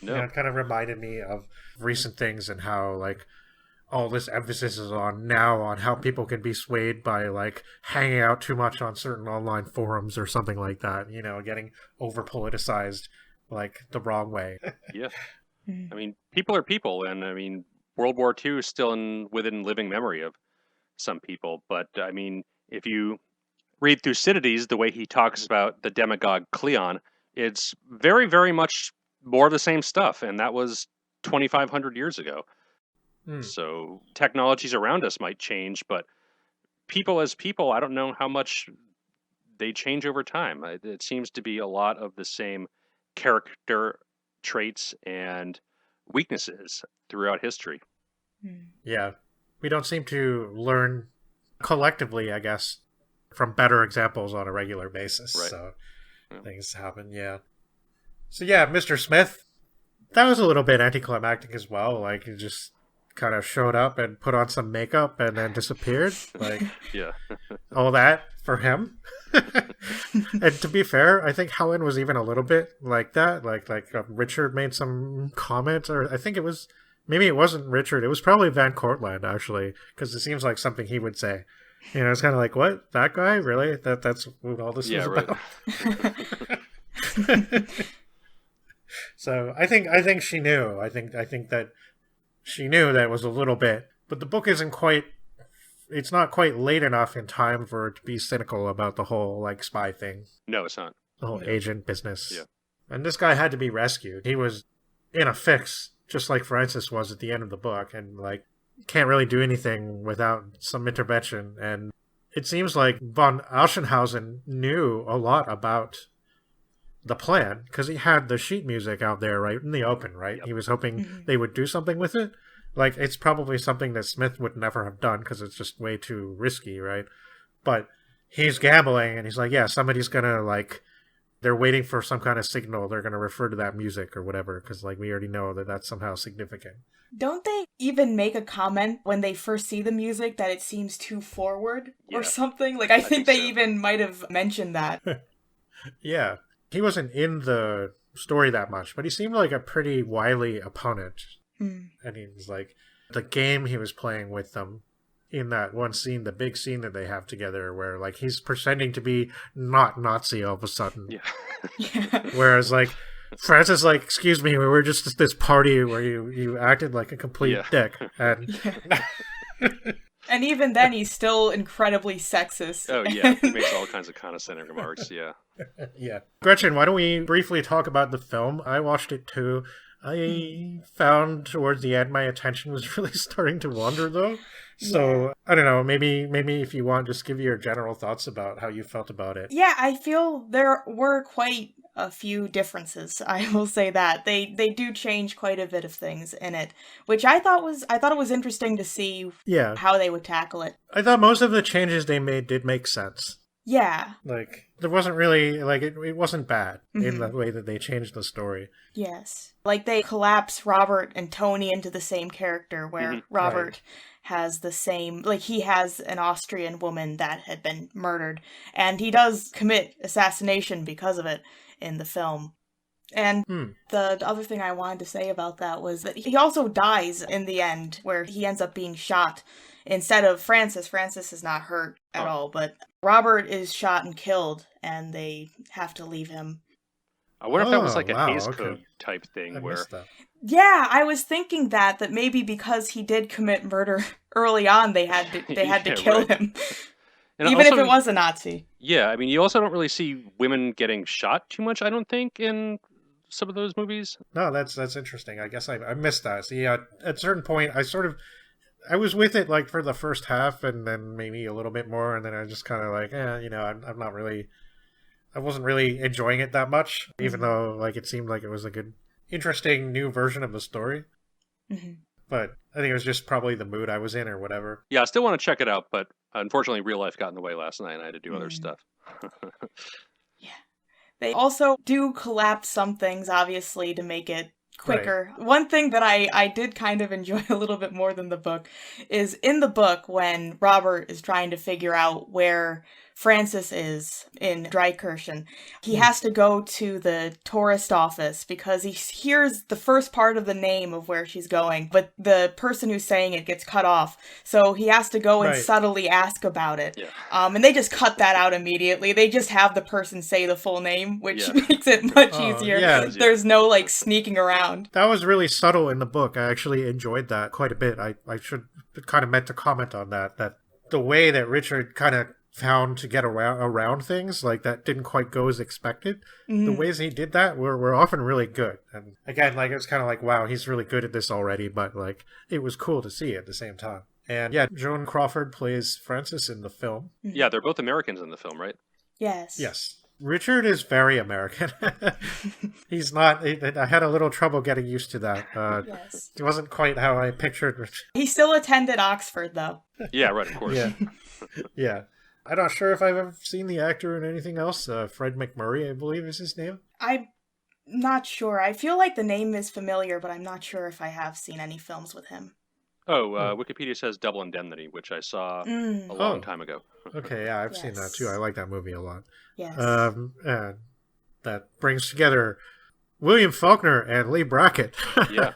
You know, it kind of reminded me of recent things and how, like, all this emphasis is on how people can be swayed by, like, hanging out too much on certain online forums or something like that, you know, getting over-politicized, like, the wrong way. Yeah. I mean, people are people, and I mean, World War II is still within living memory of some people. But I mean, if you read Thucydides, the way he talks about the demagogue Cleon, it's very, very much more of the same stuff, and that was 2,500 years ago. So technologies around us might change, but people as people, I don't know how much they change over time. It seems to be a lot of the same character traits and weaknesses throughout history. Yeah. We don't seem to learn collectively, I guess, from better examples on a regular basis. Right. So things happen, So Mr. Smith, that was a little bit anticlimactic as well. Like, he just kind of showed up and put on some makeup and then disappeared. Like, all that for him. And to be fair, I think Helen was even a little bit like that. Like Richard made some comment, or I think it was, maybe it wasn't Richard. It was probably Van Cortlandt, actually, because it seems like something he would say. You know, it's kind of like, what? That guy? Really? That's what all this is about? So I think she knew. I think that she knew that it was a little bit, but the book isn't quite. It's not quite late enough in time for it to be cynical about the whole, like, spy thing. No, it's not. The whole agent business. Yeah. And this guy had to be rescued. He was in a fix, just like Francis was at the end of the book, and, like, can't really do anything without some intervention. And it seems like von Auschenhausen knew a lot about the plan, because he had the sheet music out there right in the open, right? Yep. He was hoping they would do something with it. Like, it's probably something that Smith would never have done because it's just way too risky, right? But he's gambling, and he's like, yeah, somebody's gonna, like, they're waiting for some kind of signal. They're gonna refer to that music or whatever, because, like, we already know that that's somehow significant. Don't they even make a comment when they first see the music that it seems too forward or something? Like, I think they even might have mentioned that. Yeah. He wasn't in the story that much, but he seemed like a pretty wily opponent. And he was like, the game he was playing with them in that one scene, the big scene that they have together, where, like, he's pretending to be not Nazi all of a sudden. Yeah. Whereas, like, Francis, like, excuse me, we were just at this party where you acted like a complete dick. And and even then, he's still incredibly sexist. Oh, yeah. He makes all kinds of condescending remarks, yeah. Yeah. Gretchen, why don't we briefly talk about the film? I watched it too. I found towards the end my attention was really starting to wander, though. So, I don't know, maybe if you want, just give your general thoughts about how you felt about it. Yeah, I feel there were quite a few differences. I will say that. They do change quite a bit of things in it, which I thought it was interesting to see how they would tackle it. I thought most of the changes they made did make sense. Yeah. Like, there wasn't really, like, it wasn't bad in the way that they changed the story. Yes. Like, they collapse Robert and Tony into the same character, where Robert has the same, like, he has an Austrian woman that had been murdered, and he does commit assassination because of it in the film. And the other thing I wanted to say about that was that he also dies in the end, where he ends up being shot instead of Francis. Francis is not hurt at all, but Robert is shot and killed, and they have to leave him. I wonder if that was like a Hays Code type thing where... Yeah, I was thinking that maybe because he did commit murder early on, they had to kill him. And even if it was a Nazi. Yeah, I mean, you also don't really see women getting shot too much, I don't think, in some of those movies. No, that's interesting. I guess I missed that. See, at a certain point, I was with it, like, for the first half, and then maybe a little bit more, and then I just kind of like, I'm not really... I wasn't really enjoying it that much, even though, like, it seemed like it was a good, interesting new version of the story. But I think it was just probably the mood I was in or whatever. Yeah, I still want to check it out, but unfortunately real life got in the way last night and I had to do other stuff. Yeah. They also do collapse some things, obviously, to make it quicker. Right. One thing that I did kind of enjoy a little bit more than the book is in the book when Robert is trying to figure out where Francis is in Dreikirchen, he has to go to the tourist office because he hears the first part of the name of where she's going, but the person who's saying it gets cut off. So he has to go and subtly ask about it. Yeah. And they just cut that out immediately. They just have the person say the full name, which makes it much easier. Yeah. There's no, like, sneaking around. That was really subtle in the book. I actually enjoyed that quite a bit. I should kind of meant to comment on that the way that Richard kind of found to get around things, like, that didn't quite go as expected. The ways he did that were often really good. And again, like, it was kind of like, wow, he's really good at this already, but, like, it was cool to see at the same time. And yeah, Joan Crawford plays Francis in the film. Yeah, they're both Americans in the film, right? Yes. Richard is very American. He's not... I had a little trouble getting used to that. It wasn't quite how I pictured Richard. He still attended Oxford, though. Yeah, right, of course. Yeah. I'm not sure if I've ever seen the actor in anything else. Fred McMurray, I believe is his name. I'm not sure. I feel like the name is familiar, but I'm not sure if I have seen any films with him. Wikipedia says Double Indemnity, which I saw a long time ago. Okay, yeah, I've seen that too. I like that movie a lot. Yes. That brings together William Faulkner and Lee Brackett. Yeah.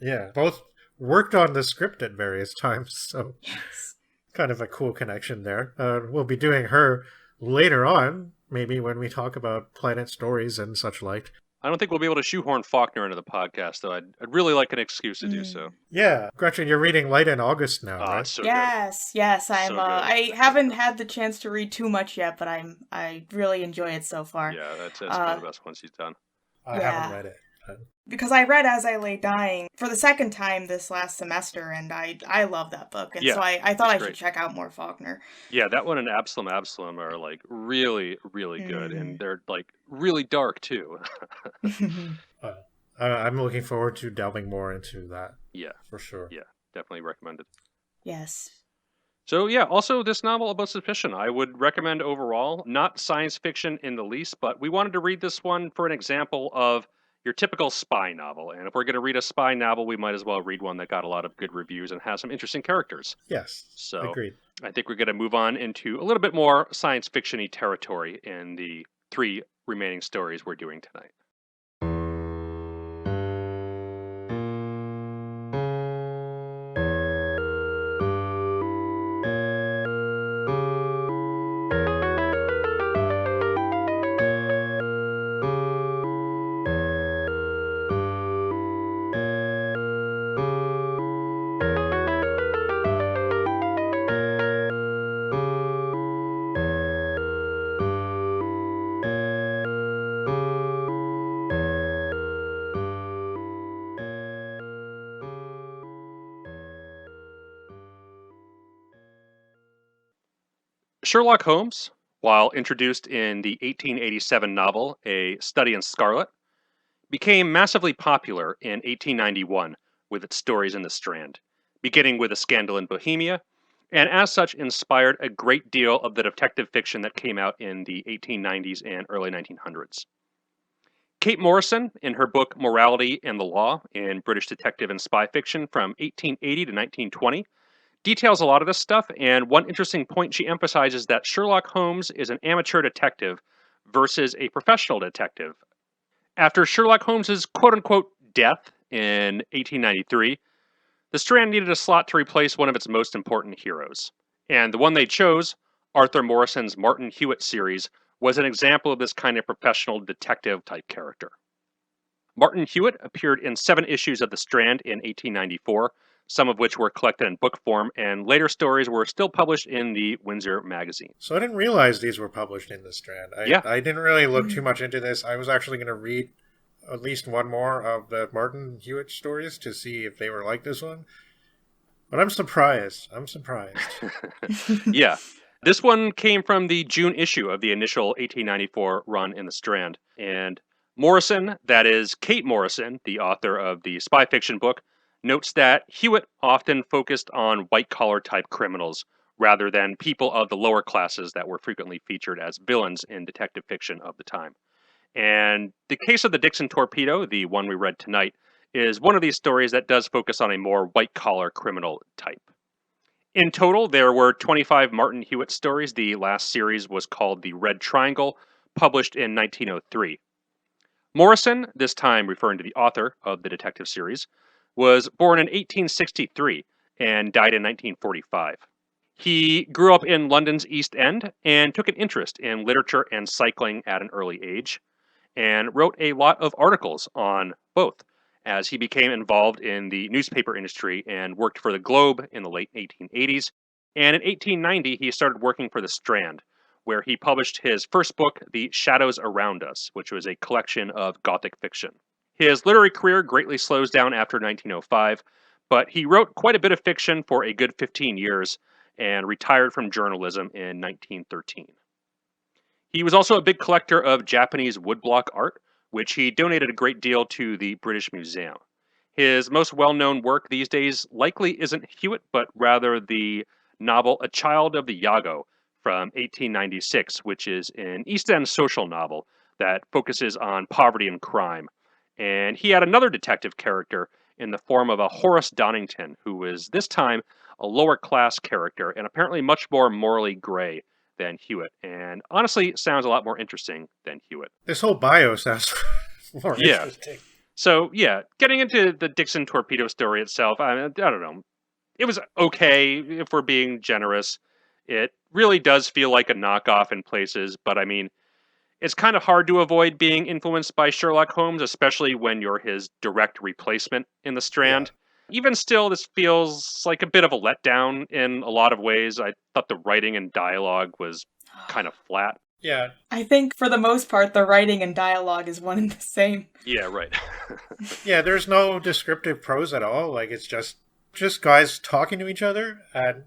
Yeah, both worked on the script at various times, so... Yes. Kind of a cool connection there. We'll be doing her later on, maybe when we talk about Planet Stories and such like. I don't think we'll be able to shoehorn Faulkner into the podcast, though. I'd really like an excuse to do so. Yeah. Gretchen, you're reading Light in August now, right? So yes, good. Yes. I'm. So I haven't had the chance to read too much yet, but I really enjoy it so far. Yeah, that's one of the best ones he's done. I haven't read it. Because I read As I Lay Dying for the second time this last semester, and I love that book, and so I thought I should check out more Faulkner. Yeah, that one and Absalom are, like, really, really good, and they're, like, really dark, too. I'm looking forward to delving more into that. Yeah. For sure. Yeah, definitely recommend it. Yes. So yeah, also this novel about suspicion, I would recommend overall. Not science fiction in the least, but we wanted to read this one for an example of your typical spy novel. And if we're going to read a spy novel, we might as well read one that got a lot of good reviews and has some interesting characters. Yes, So agreed. I think we're going to move on into a little bit more science fiction-y territory in the 3 remaining stories we're doing tonight. Sherlock Holmes, while introduced in the 1887 novel A Study in Scarlet, became massively popular in 1891 with its stories in the Strand, beginning with A Scandal in Bohemia, and as such inspired a great deal of the detective fiction that came out in the 1890s and early 1900s. Kate Morrison, in her book Morality and the Law in British Detective and Spy Fiction from 1880 to 1920, details a lot of this stuff, and one interesting point she emphasizes that Sherlock Holmes is an amateur detective versus a professional detective. After Sherlock Holmes's quote-unquote death in 1893, the Strand needed a slot to replace one of its most important heroes. And the one they chose, Arthur Morrison's Martin Hewitt series, was an example of this kind of professional detective-type character. Martin Hewitt appeared in 7 issues of the Strand in 1894, some of which were collected in book form, and later stories were still published in the Windsor magazine. So I didn't realize these were published in the Strand. I didn't really look too much into this. I was actually going to read at least one more of the Martin Hewitt stories to see if they were like this one. But I'm surprised. Yeah. This one came from the June issue of the initial 1894 run in the Strand. And Morrison, that is Kate Morrison, the author of the spy fiction book, notes that Hewitt often focused on white-collar type criminals rather than people of the lower classes that were frequently featured as villains in detective fiction of the time. And the case of the Dixon Torpedo, the one we read tonight, is one of these stories that does focus on a more white-collar criminal type. In total, there were 25 Martin Hewitt stories. The last series was called The Red Triangle, published in 1903. Morrison, this time referring to the author of the detective series, was born in 1863 and died in 1945. He grew up in London's East End and took an interest in literature and cycling at an early age, and wrote a lot of articles on both, as he became involved in the newspaper industry and worked for the Globe in the late 1880s. And in 1890, he started working for the Strand, where he published his first book, The Shadows Around Us, which was a collection of Gothic fiction. His literary career greatly slows down after 1905, but he wrote quite a bit of fiction for a good 15 years and retired from journalism in 1913. He was also a big collector of Japanese woodblock art, which he donated a great deal to the British Museum. His most well-known work these days likely isn't Hewitt, but rather the novel A Child of the Yago from 1896, which is an East End social novel that focuses on poverty and crime. And he had another detective character in the form of a Horace Donington, who was this time a lower class character and apparently much more morally gray than Hewitt, and honestly sounds a lot more interesting than Hewitt. This whole bio sounds more interesting. So, getting into the Dixon Torpedo story itself, I don't know. It was okay, if we're being generous. It really does feel like a knockoff in places, but I mean, it's kind of hard to avoid being influenced by Sherlock Holmes, especially when you're his direct replacement in the Strand. Yeah. Even still, this feels like a bit of a letdown in a lot of ways. I thought the writing and dialogue was kind of flat. Yeah. I think for the most part, the writing and dialogue is one and the same. Yeah, right. Yeah, there's no descriptive prose at all. Like, it's just guys talking to each other. And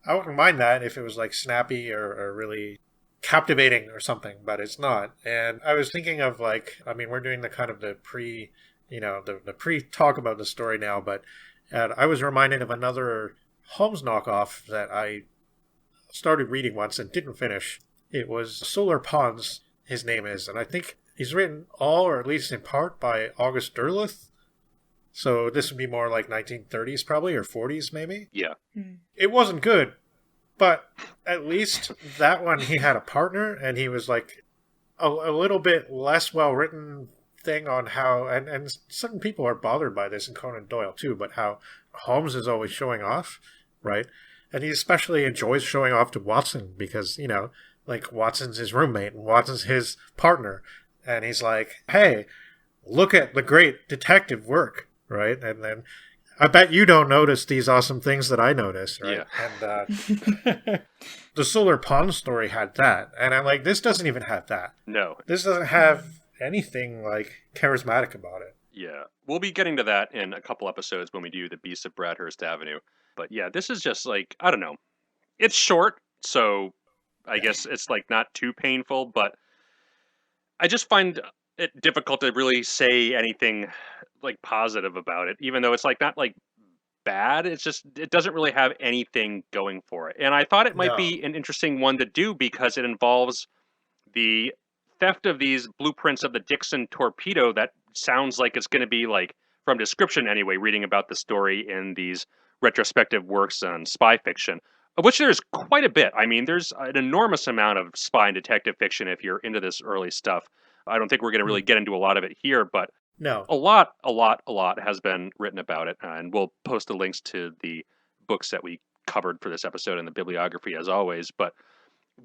I wouldn't mind that if it was like snappy or really captivating or something, but it's not. And I was thinking of we're doing the kind of the pre-talk about the story now, but I was reminded of another Holmes knockoff that I started reading once and didn't finish. It was Solar Ponds, his name is, and I think he's written all, or at least in part, by August Derleth. So this would be more like 1930s probably, or 40s maybe. Yeah. It wasn't good, but at least that one he had a partner, and he was like a little bit less well-written thing on how, and certain people are bothered by this in Conan Doyle too, but how Holmes is always showing off, right? And he especially enjoys showing off to Watson because, you know, like Watson's his roommate and Watson's his partner. And he's like, hey, look at the great detective work, right? And then I bet you don't notice these awesome things that I notice, right? Yeah. And the Solar Pond story had that. And I'm like, this doesn't even have that. No. This doesn't have anything like charismatic about it. Yeah. We'll be getting to that in a couple episodes when we do the Beasts of Bradhurst Avenue. But yeah, this is just like, I don't know. It's short, so I guess it's like not too painful, but I just find it difficult to really say anything like positive about it, even though it's like not like bad. It's just, it doesn't really have anything going for it. And I thought it might be an interesting one to do because it involves the theft of these blueprints of the Dixon torpedo that sounds like it's going to be like, from description anyway, reading about the story in these retrospective works on spy fiction, of which there's quite a bit. I mean, there's an enormous amount of spy and detective fiction if you're into this early stuff. I don't think we're going to really get into a lot of it here, but no, a lot has been written about it, and we'll post the links to the books that we covered for this episode in the bibliography as always. But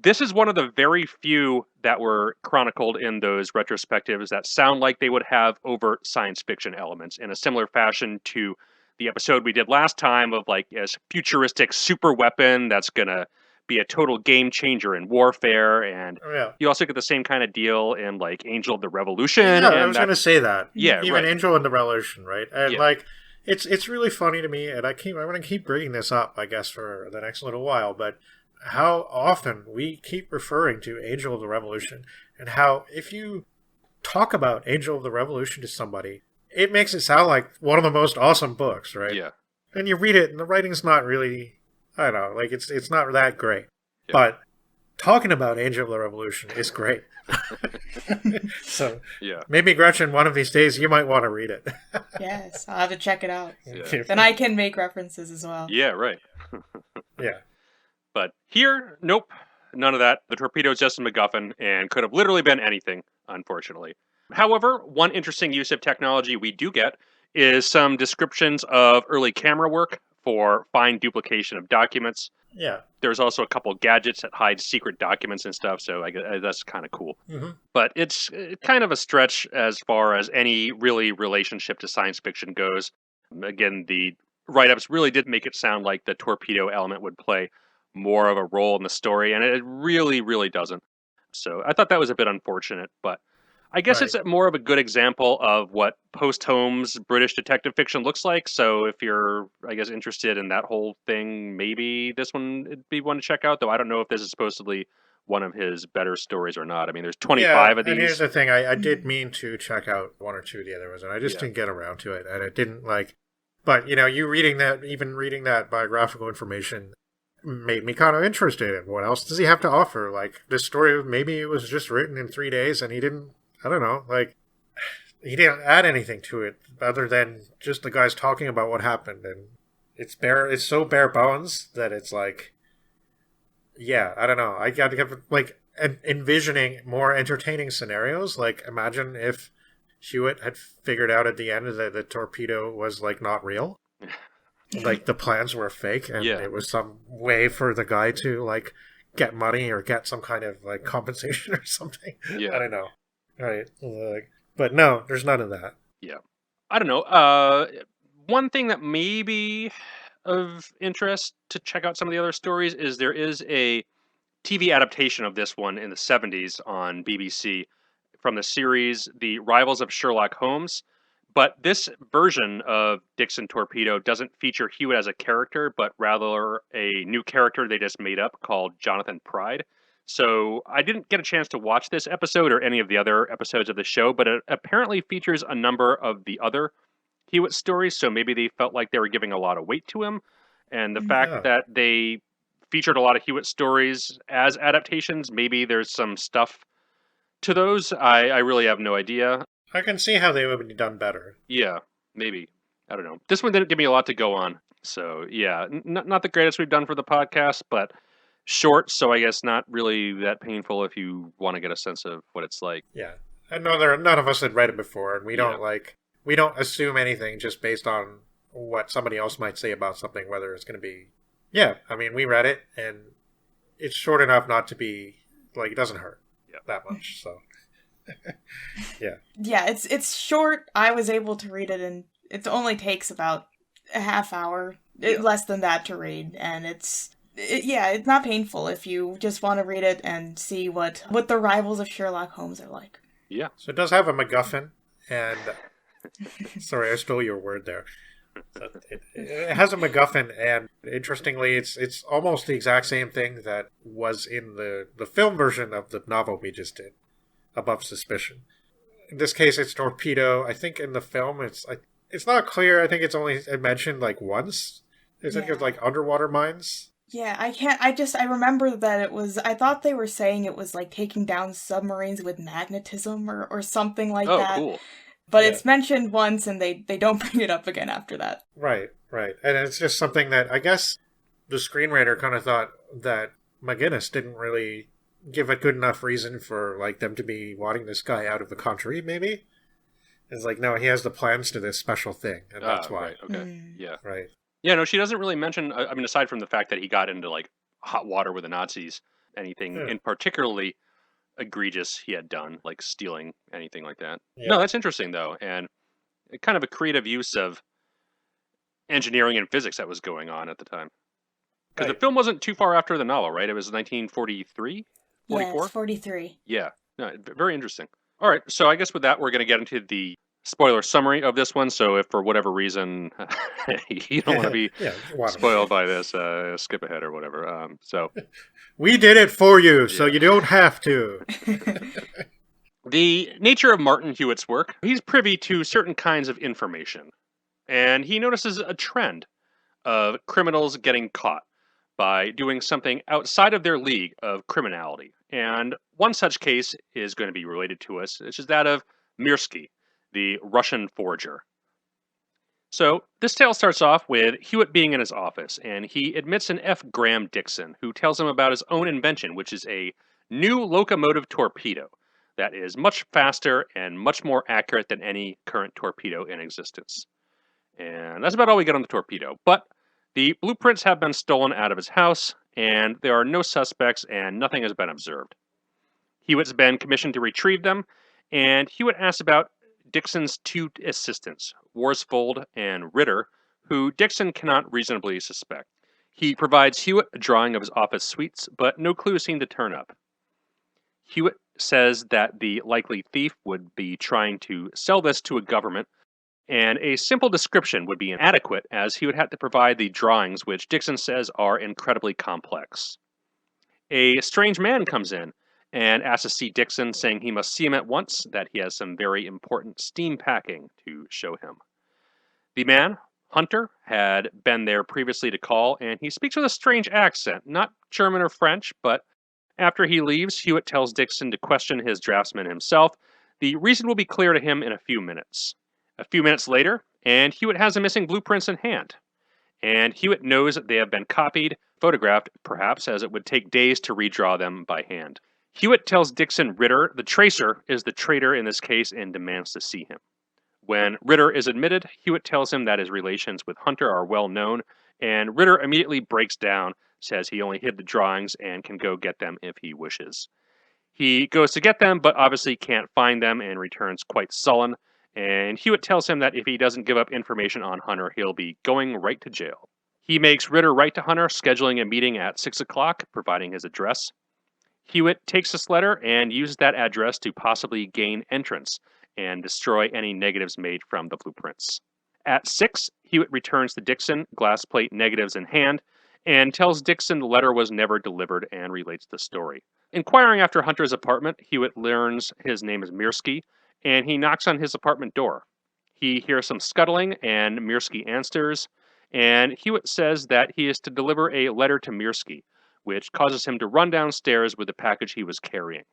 this is one of the very few that were chronicled in those retrospectives that sound like they would have overt science fiction elements in a similar fashion to the episode we did last time of like a futuristic super weapon that's going to be a total game changer in warfare. And you also get the same kind of deal in like Angel of the Revolution. Yeah, I was going to say that. Yeah, even right. Angel of the Revolution, right? And like, it's really funny to me, and I'm going to keep bringing this up, I guess, for the next little while, but how often we keep referring to Angel of the Revolution, and how if you talk about Angel of the Revolution to somebody, it makes it sound like one of the most awesome books, right? Yeah. And you read it, and the writing's not really, I don't know, like it's not that great. Yeah. But talking about Angel of the Revolution is great. So maybe, Gretchen, one of these days you might want to read it. Yes, I'll have to check it out. Yeah. Then I can make references as well. Yeah, right. Yeah. But here, nope, none of that. The torpedo is just a MacGuffin and could have literally been anything, unfortunately. However, one interesting use of technology we do get is some descriptions of early camera work for fine duplication of documents. Yeah. There's also a couple gadgets that hide secret documents and stuff, so I guess that's kind of cool. Mm-hmm. But it's kind of a stretch as far as any really relationship to science fiction goes. Again, the write-ups really did make it sound like the torpedo element would play more of a role in the story, and it really, really doesn't. So I thought that was a bit unfortunate, but I guess it's more of a good example of what post-Holmes British detective fiction looks like. So if you're, I guess, interested in that whole thing, maybe this one would be one to check out, though I don't know if this is supposedly one of his better stories or not. I mean, there's 25 of these. And here's the thing, I did mean to check out one or two of the other ones, and I just didn't get around to it, and it didn't like... But, you know, reading that biographical information made me kind of interested in what else does he have to offer. Like, this story, maybe it was just written in 3 days, and he didn't... I don't know, like, he didn't add anything to it other than just the guys talking about what happened, and it's so bare bones that it's like, yeah, I don't know. I got to give, like, envisioning more entertaining scenarios. Like, imagine if Hewitt had figured out at the end that the torpedo was, like, not real. Like, the plans were fake, and it was some way for the guy to, like, get money or get some kind of, like, compensation or something. Yeah. I don't know. Right. But no, there's none of that. Yeah. I don't know. One thing that may be of interest to check out some of the other stories is there is a TV adaptation of this one in the 70s on BBC from the series The Rivals of Sherlock Holmes. But this version of Dixon Torpedo doesn't feature Hewitt as a character, but rather a new character they just made up called Jonathan Pride. So I didn't get a chance to watch this episode or any of the other episodes of the show, but it apparently features a number of the other Hewitt stories, so maybe they felt like they were giving a lot of weight to him. And the fact that they featured a lot of Hewitt stories as adaptations, maybe there's some stuff to those. I really have no idea. I can see how they would be done better. Yeah, maybe. I don't know. This one didn't give me a lot to go on. So, yeah, not the greatest we've done for the podcast, but short, so I guess not really that painful if you want to get a sense of what it's like. Yeah. I know none of us had read it before, and we don't assume anything just based on what somebody else might say about something, whether it's going to be... Yeah, I mean, we read it, and it's short enough not to be... Like, it doesn't hurt that much, so... Yeah. Yeah, it's short. I was able to read it, and it only takes about a half hour, less than that to read, and it's not painful if you just want to read it and see what the rivals of Sherlock Holmes are like. Yeah. So it does have a MacGuffin, and... Sorry, I stole your word there. It has a MacGuffin, and interestingly, it's almost the exact same thing that was in the film version of the novel we just did, Above Suspicion. In this case, it's Torpedo. I think in the film, it's not clear. I think it's only mentioned like once. I think it's like underwater mines. Yeah, I remember that it was, I thought they were saying it was like taking down submarines with magnetism or something like that. Oh, cool. But it's mentioned once, and they don't bring it up again after that. Right. And it's just something that I guess the screenwriter kind of thought that MacInnes didn't really give a good enough reason for like them to be wanting this guy out of the country, maybe. It's like, no, he has the plans to this special thing, and that's why. Right, okay. Yeah. Right. Yeah, no, she doesn't really mention, I mean, aside from the fact that he got into like hot water with the Nazis, anything in particularly egregious he had done, like stealing, anything like that. Yeah. No, that's interesting though, and kind of a creative use of engineering and physics that was going on at the time. Because the film wasn't too far after the novel, right? It was 1943? 44? Yeah, it's 43. Yeah, no, very interesting. All right, so I guess with that, we're going to get into the spoiler summary of this one. So if for whatever reason you don't want to be spoiled by this, skip ahead or whatever. So we did it for you, so you don't have to. The nature of Martin Hewitt's work, he's privy to certain kinds of information, and he notices a trend of criminals getting caught by doing something outside of their league of criminality. And one such case is going to be related to us, which is that of Mirsky, the Russian forger. So this tale starts off with Hewitt being in his office, and he admits an F. Graham Dixon, who tells him about his own invention, which is a new locomotive torpedo that is much faster and much more accurate than any current torpedo in existence. And that's about all we get on the torpedo. But the blueprints have been stolen out of his house, and there are no suspects, and nothing has been observed. Hewitt's been commissioned to retrieve them, and Hewitt asks about Dixon's two assistants, Worsfold and Ritter, who Dixon cannot reasonably suspect. He provides Hewitt a drawing of his office suites, but no clues seem to turn up. Hewitt says that the likely thief would be trying to sell this to a government, and a simple description would be inadequate, as he would have to provide the drawings, which Dixon says are incredibly complex. A strange man comes in and asks to see Dixon, saying he must see him at once, that he has some very important steam packing to show him. The man, Hunter, had been there previously to call, and he speaks with a strange accent, not German or French, but after he leaves, Hewitt tells Dixon to question his draftsman himself. The reason will be clear to him in a few minutes. A few minutes later, and Hewitt has the missing blueprints in hand. And Hewitt knows that they have been copied, photographed, perhaps, as it would take days to redraw them by hand. Hewitt tells Dixon Ritter the tracer is the traitor in this case and demands to see him. When Ritter is admitted, Hewitt tells him that his relations with Hunter are well known, and Ritter immediately breaks down, says he only hid the drawings and can go get them if he wishes. He goes to get them, but obviously can't find them and returns quite sullen, and Hewitt tells him that if he doesn't give up information on Hunter, he'll be going right to jail. He makes Ritter write to Hunter, scheduling a meeting at 6 o'clock, providing his address. Hewitt takes this letter and uses that address to possibly gain entrance and destroy any negatives made from the blueprints. At 6, Hewitt returns to Dixon, glass plate negatives in hand, and tells Dixon the letter was never delivered and relates the story. Inquiring after Hunter's apartment, Hewitt learns his name is Mirsky, and he knocks on his apartment door. He hears some scuttling, and Mirsky answers, and Hewitt says that he is to deliver a letter to Mirsky, which causes him to run downstairs with the package he was carrying.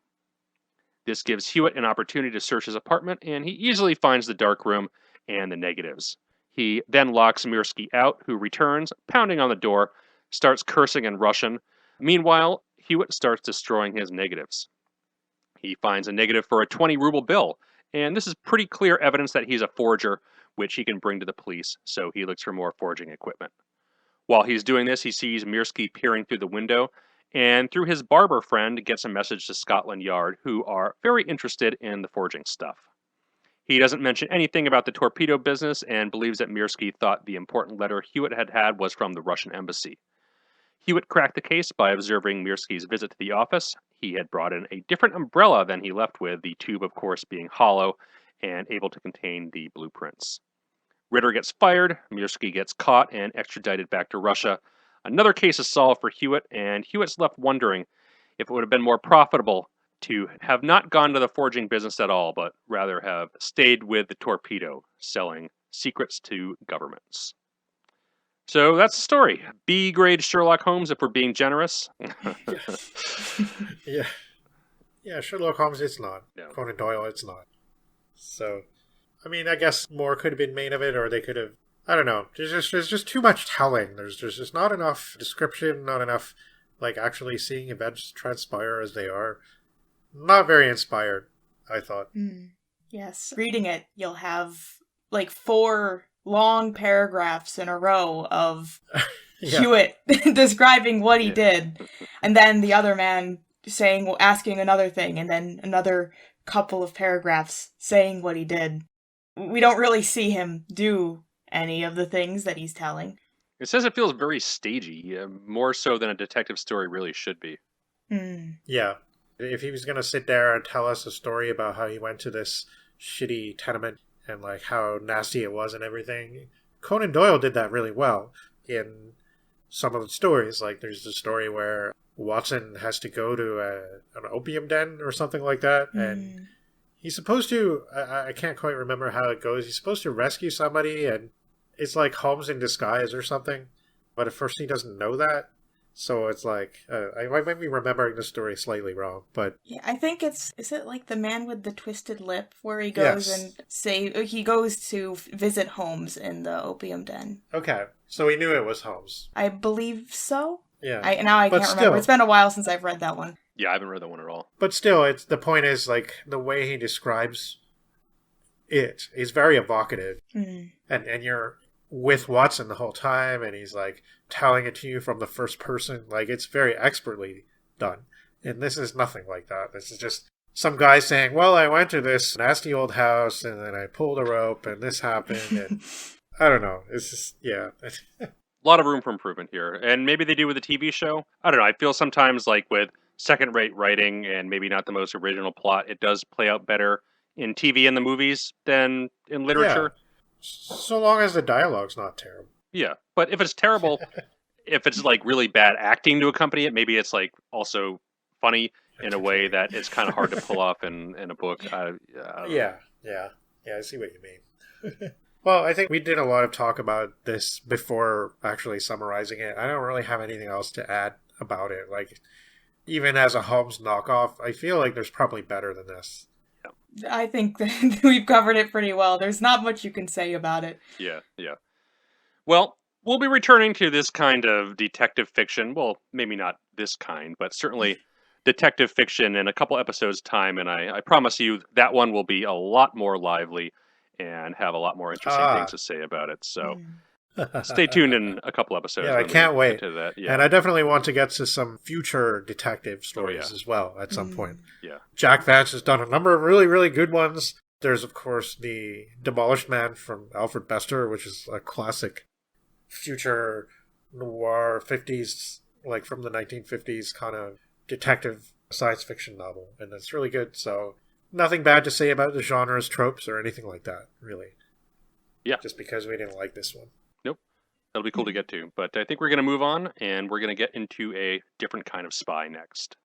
This gives Hewitt an opportunity to search his apartment, and he easily finds the dark room and the negatives. He then locks Mirsky out, who returns, pounding on the door, starts cursing in Russian. Meanwhile, Hewitt starts destroying his negatives. He finds a negative for a 20-ruble bill, and this is pretty clear evidence that he's a forger, which he can bring to the police, so he looks for more forging equipment. While he's doing this, he sees Mirsky peering through the window, and through his barber friend gets a message to Scotland Yard, who are very interested in the forging stuff. He doesn't mention anything about the torpedo business and believes that Mirsky thought the important letter Hewitt had was from the Russian embassy. Hewitt cracked the case by observing Mirsky's visit to the office. He had brought in a different umbrella than he left with, the tube, of course, being hollow and able to contain the blueprints. Ritter gets fired, Mirsky gets caught and extradited back to Russia. Another case is solved for Hewitt, and Hewitt's left wondering if it would have been more profitable to have not gone to the forging business at all, but rather have stayed with the Torpedo, selling secrets to governments. So that's the story. B-grade Sherlock Holmes, if we're being generous. Yeah. Yeah, Sherlock Holmes, it's not. No. Conan Doyle, it's not. So, I mean, I guess more could have been made of it, or they could have... I don't know. There's just too much telling. There's just not enough description, not enough, like, actually seeing events transpire as they are. Not very inspired, I thought. Yes. Reading it, you'll have, like, 4 long paragraphs in a row of Hewitt describing what he did, and then the other man asking another thing, and then another couple of paragraphs saying what he did. We don't really see him do any of the things that he's telling. It says it feels very stagey, more so than a detective story really should be. Yeah. If he was going to sit there and tell us a story about how he went to this shitty tenement and like how nasty it was and everything, Conan Doyle did that really well in some of the stories. Like there's the story where Watson has to go to an opium den or something like that, and he's supposed to, I can't quite remember how it goes, he's supposed to rescue somebody, and it's like Holmes in disguise or something, but at first he doesn't know that. So it's like, I might be remembering the story slightly wrong, but... Yeah, I think is it like The Man with the Twisted Lip, where he goes he goes to visit Holmes in the opium den. Okay, so he knew it was Holmes. I believe so. Yeah. I can't remember. It's been a while since I've read that one. Yeah, I haven't read that one at all. But still, the point is, like, the way he describes it is very evocative. And you're with Watson the whole time, and he's, like, telling it to you from the first person. Like, it's very expertly done. And this is nothing like that. This is just some guy saying, well, I went to this nasty old house, and then I pulled a rope, and this happened, and I don't know. It's just, yeah. A lot of room for improvement here. And maybe they do with a TV show. I don't know. I feel sometimes, like, with second-rate writing and maybe not the most original plot, it does play out better in TV and the movies than in literature. Yeah. So long as the dialogue's not terrible. Yeah, but if it's terrible, if it's like really bad acting to accompany it, maybe it's like also funny in a way that it's kind of hard to pull off in a book. Yeah, I see what you mean. Well, I think we did a lot of talk about this before actually summarizing it. I don't really have anything else to add about it. Like, even as a Holmes knockoff, I feel like there's probably better than this. I think that we've covered it pretty well. There's not much you can say about it. Yeah. Well, we'll be returning to this kind of detective fiction. Well, maybe not this kind, but certainly detective fiction in a couple episodes' time. And I promise you that one will be a lot more lively and have a lot more interesting things to say about it. So stay tuned in a couple episodes. Yeah, I can't wait. To that. Yeah. And I definitely want to get to some future detective stories as well at some point. Yeah. Jack Vance has done a number of really, really good ones. There's, of course, The Demolished Man from Alfred Bester, which is a classic future noir 50s, like from the 1950s kind of detective science fiction novel. And it's really good. So nothing bad to say about the genre's tropes or anything like that, really. Yeah. Just because we didn't like this one. That'll be cool to get to. But I think we're going to move on, and we're going to get into a different kind of spy next.